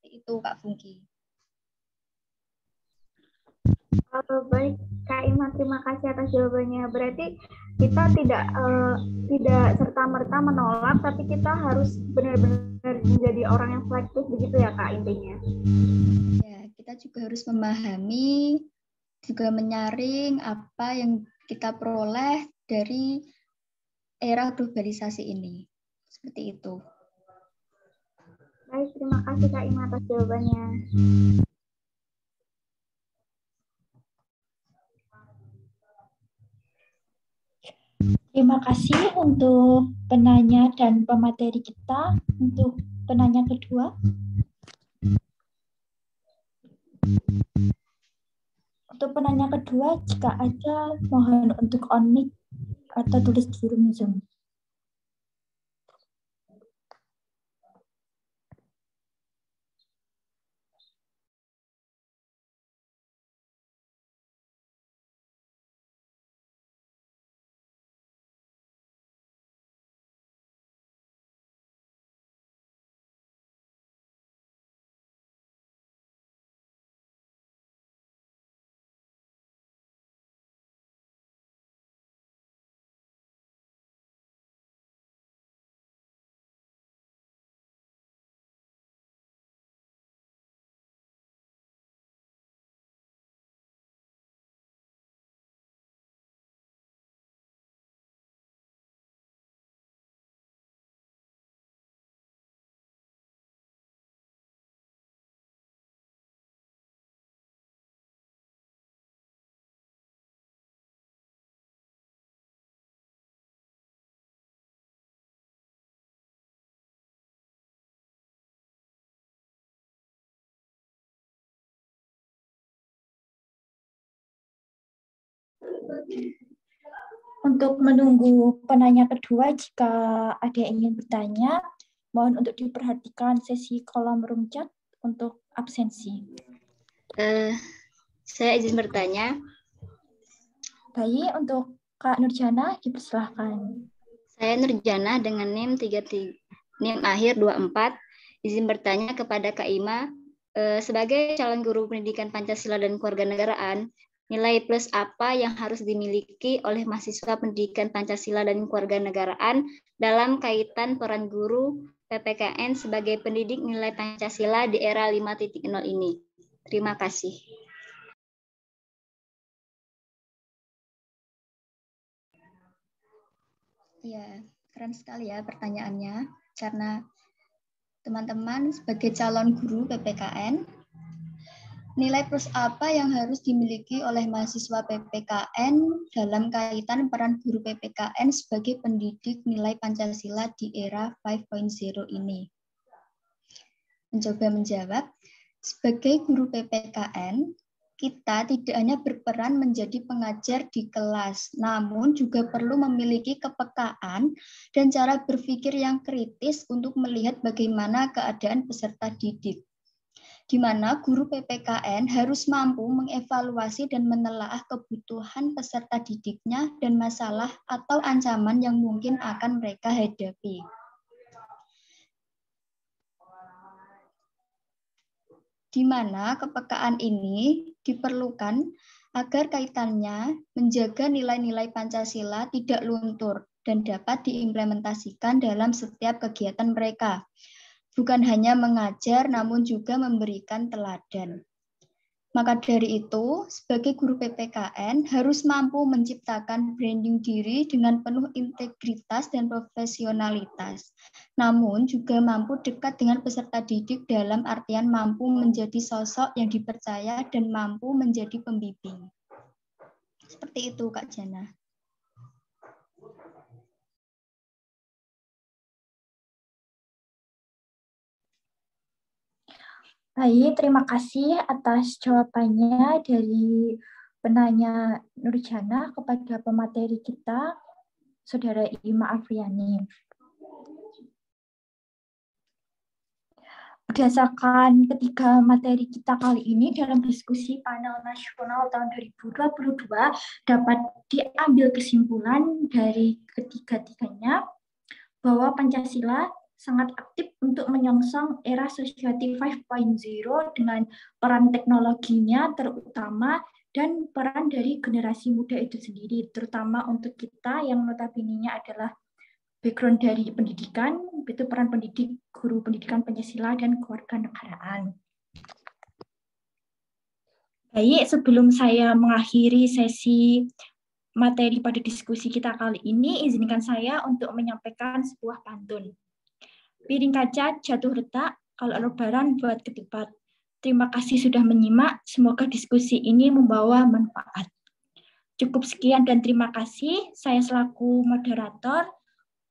Speaker 12: Itu Kak Funky.
Speaker 7: Baik, Kak Ima, terima kasih atas jawabannya. Berarti kita tidak serta-merta menolak, tapi kita harus benar-benar menjadi orang yang selektif, begitu ya Kak intinya?
Speaker 12: Ya, kita juga harus memahami, juga menyaring apa yang kita peroleh dari era globalisasi ini. Seperti itu.
Speaker 7: Baik, terima kasih Kak Ima atas jawabannya.
Speaker 5: Terima kasih untuk penanya dan pemateri kita. Untuk penanya kedua. Untuk penanya kedua, jika ada, mohon untuk on mic atau tulis di room Zoom. Untuk menunggu penanya kedua, jika ada yang ingin bertanya, mohon untuk diperhatikan sesi kolom room chat untuk absensi.
Speaker 2: Saya izin bertanya.
Speaker 5: Baik, untuk Kak Nurjana, dipersilahkan.
Speaker 2: Saya Nurjana dengan NIM 33, NIM akhir 24. Izin bertanya kepada Kak Ima, sebagai calon guru pendidikan Pancasila dan Kewarganegaraan, nilai plus apa yang harus dimiliki oleh mahasiswa pendidikan Pancasila dan Kewarganegaraan dalam kaitan peran guru PPKN sebagai pendidik nilai Pancasila di era 5.0 ini? Terima kasih.
Speaker 12: Ya, keren sekali ya pertanyaannya. Karena teman-teman sebagai calon guru PPKN, nilai plus apa yang harus dimiliki oleh mahasiswa PPKN dalam kaitan peran guru PPKN sebagai pendidik nilai Pancasila di era 5.0 ini? Mencoba menjawab, sebagai guru PPKN, kita tidak hanya berperan menjadi pengajar di kelas, namun juga perlu memiliki kepekaan dan cara berpikir yang kritis untuk melihat bagaimana keadaan peserta didik, di mana guru PPKN harus mampu mengevaluasi dan menelaah kebutuhan peserta didiknya dan masalah atau ancaman yang mungkin akan mereka hadapi. Di mana kepekaan ini diperlukan agar kaitannya menjaga nilai-nilai Pancasila tidak luntur dan dapat diimplementasikan dalam setiap kegiatan mereka. Bukan hanya mengajar, namun juga memberikan teladan. Maka dari itu, sebagai guru PPKN harus mampu menciptakan branding diri dengan penuh integritas dan profesionalitas. Namun juga mampu dekat dengan peserta didik dalam artian mampu menjadi sosok yang dipercaya dan mampu menjadi pembimbing. Seperti itu, Kak Jana.
Speaker 5: Baik, terima kasih atas jawabannya dari penanya Nurjana kepada pemateri kita, Saudara Ima Afriani. Berdasarkan ketiga materi kita kali ini dalam diskusi panel nasional tahun 2022, dapat diambil kesimpulan dari ketiga-tiganya bahwa Pancasila sangat aktif untuk menyongsong era Society 5.0 dengan peran teknologinya terutama dan peran dari generasi muda itu sendiri, terutama untuk kita yang notabene-nya adalah background dari pendidikan, itu peran pendidik, guru pendidikan Pancasila dan kewarganegaraan. Baik, sebelum saya mengakhiri sesi materi pada diskusi kita kali ini, izinkan saya untuk menyampaikan sebuah pantun. Piring kaca jatuh retak, kalau lebaran buat ketupat. Terima kasih sudah menyimak, semoga diskusi ini membawa manfaat. Cukup sekian dan terima kasih, saya selaku moderator,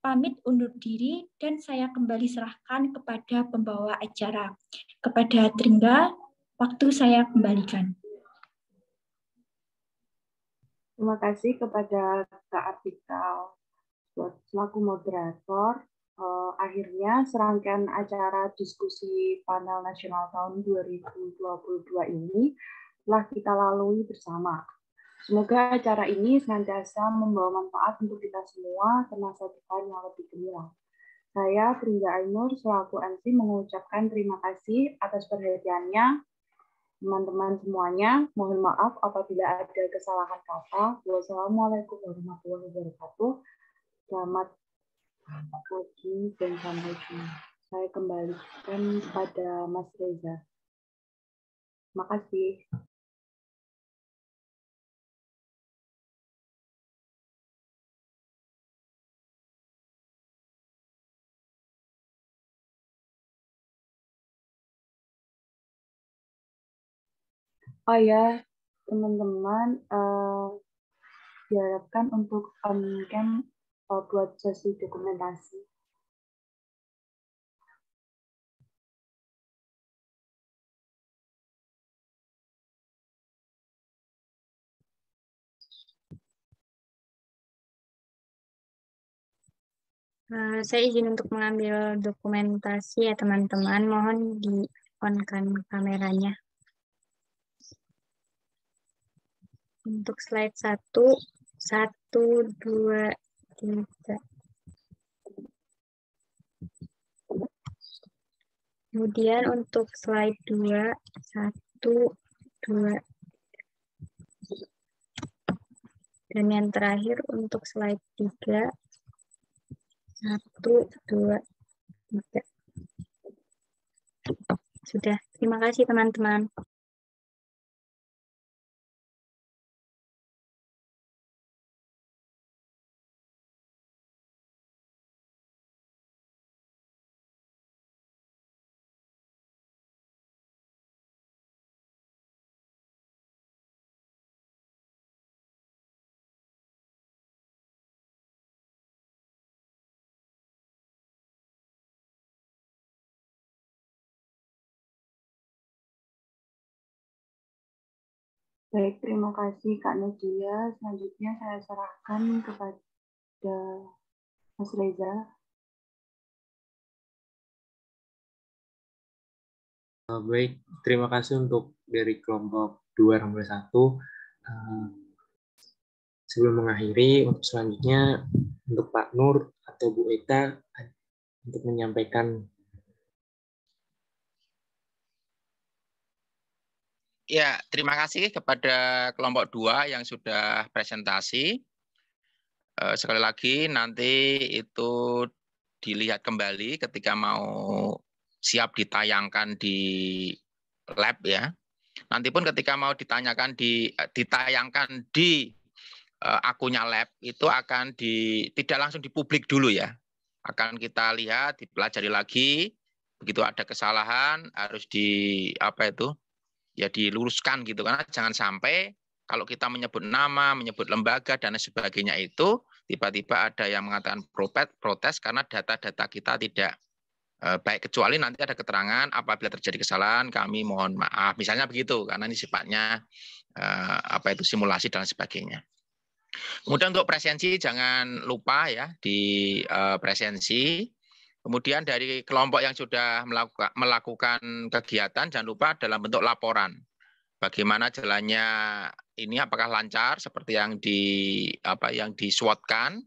Speaker 5: pamit undur diri dan saya kembali serahkan kepada pembawa acara. Kepada Tringga, waktu saya kembalikan.
Speaker 1: Terima kasih kepada Kak Artika selaku moderator. Akhirnya serangkaian acara diskusi panel nasional tahun 2022 ini telah kita lalui bersama. Semoga acara ini senantiasa membawa manfaat untuk kita semua ke masa depan yang lebih gemilang. Saya, Tringga Ainur, selaku MC mengucapkan terima kasih atas perhatiannya. Teman-teman semuanya, mohon maaf apabila ada kesalahan kata. Wassalamualaikum warahmatullahi wabarakatuh. Selamat pagi dan sampai jumpa. Saya kembalikan kepada Mas Reza. Terima kasih. Oh ya, teman-teman, diharapkan untuk on-cam buat sesi dokumentasi.
Speaker 2: Saya izin untuk mengambil dokumentasi ya teman-teman. Mohon di-on-kan kameranya. Untuk slide 1, 1, 2, 3. Kemudian untuk slide 2, 1, 2. Dan yang terakhir untuk slide 3, 1, 2, 3. Sudah, terima kasih teman-teman.
Speaker 1: Baik, terima kasih Kak Nadia. Selanjutnya saya serahkan kepada Mas Reza.
Speaker 13: Baik, terima kasih untuk dari kelompok 2 nomor 1. Sebelum mengakhiri, untuk selanjutnya untuk Pak Nur atau Bu Eta untuk menyampaikan.
Speaker 14: Ya, terima kasih kepada kelompok 2 yang sudah presentasi. Sekali lagi nanti itu dilihat kembali ketika mau siap ditayangkan di lab ya. Nanti pun ketika mau ditayangkan di akunnya lab itu akan tidak langsung dipublik dulu ya. Akan kita lihat, dipelajari lagi. Begitu ada kesalahan harus diluruskan gitu, karena jangan sampai kalau kita menyebut nama, menyebut lembaga dan sebagainya itu tiba-tiba ada yang mengatakan protes karena data-data kita tidak baik, kecuali nanti ada keterangan apabila terjadi kesalahan kami mohon maaf, misalnya begitu, karena ini sifatnya simulasi dan sebagainya. Kemudian untuk presensi jangan lupa ya di presensi. Kemudian dari kelompok yang sudah melakukan kegiatan jangan lupa dalam bentuk laporan. Bagaimana jalannya ini, apakah lancar seperti yang diswotkan.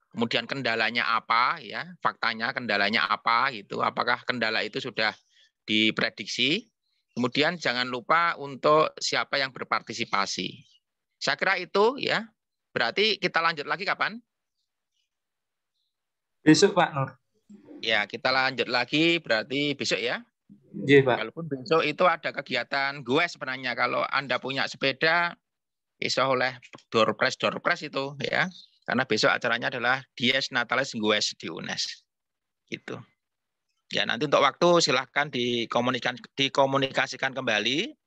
Speaker 14: Kemudian kendalanya apa ya, faktanya kendalanya apa gitu. Apakah kendala itu sudah diprediksi. Kemudian jangan lupa untuk siapa yang berpartisipasi. Saya kira itu ya. Berarti kita lanjut lagi kapan?
Speaker 13: Besok Pak Nur.
Speaker 14: Ya, kita lanjut lagi berarti besok ya.
Speaker 13: Iya, Pak.
Speaker 14: Walaupun besok itu ada kegiatan gue sebenarnya. Kalau Anda punya sepeda, bisa oleh door press itu ya. Karena besok acaranya adalah Dies Natalis Gues di UNES. Gitu. Ya, nanti untuk waktu silahkan dikomunikasikan kembali.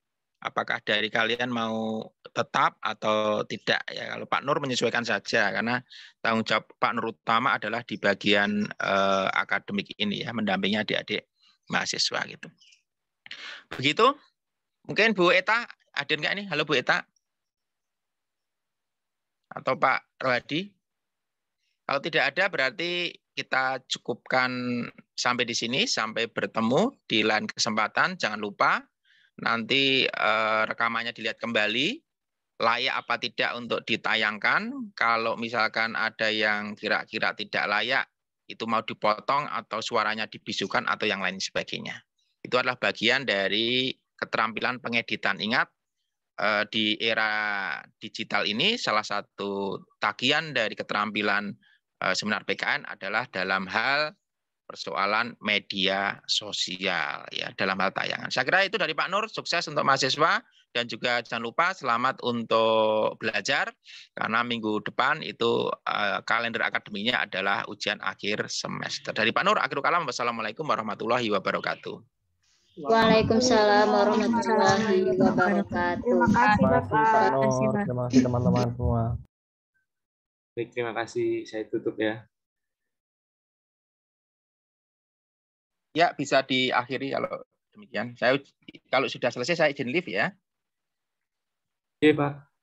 Speaker 14: Apakah dari kalian mau tetap atau tidak ya. Kalau Pak Nur menyesuaikan saja karena tanggung jawab Pak Nur utama adalah di bagian akademik ini ya, mendampingi adik-adik mahasiswa gitu. Begitu. Mungkin Bu Eta hadir nggak nih? Halo Bu Eta. Atau Pak Rohadi? Kalau tidak ada berarti kita cukupkan sampai di sini, sampai bertemu di lain kesempatan. Jangan lupa nanti rekamannya dilihat kembali, layak apa tidak untuk ditayangkan. Kalau misalkan ada yang kira-kira tidak layak, itu mau dipotong atau suaranya dibisukan atau yang lain sebagainya. Itu adalah bagian dari keterampilan pengeditan. Ingat, di era digital ini salah satu tagihan dari keterampilan seminar PKN adalah dalam hal persoalan media sosial ya, dalam hal tayangan. Saya kira itu dari Pak Nur. Sukses untuk mahasiswa dan juga jangan lupa selamat untuk belajar karena minggu depan itu kalender akademinya adalah ujian akhir semester. Dari Pak Nur, akhirul kalam. Wassalamualaikum warahmatullahi wabarakatuh.
Speaker 2: Waalaikumsalam warahmatullahi wabarakatuh.
Speaker 7: Terima kasih Bapak.
Speaker 4: Pak Nur, terima kasih teman-teman semua.
Speaker 13: Baik, terima kasih. Saya tutup ya.
Speaker 14: Ya, bisa diakhiri kalau demikian. Saya kalau sudah selesai saya izin live ya.
Speaker 13: Oke, Pak.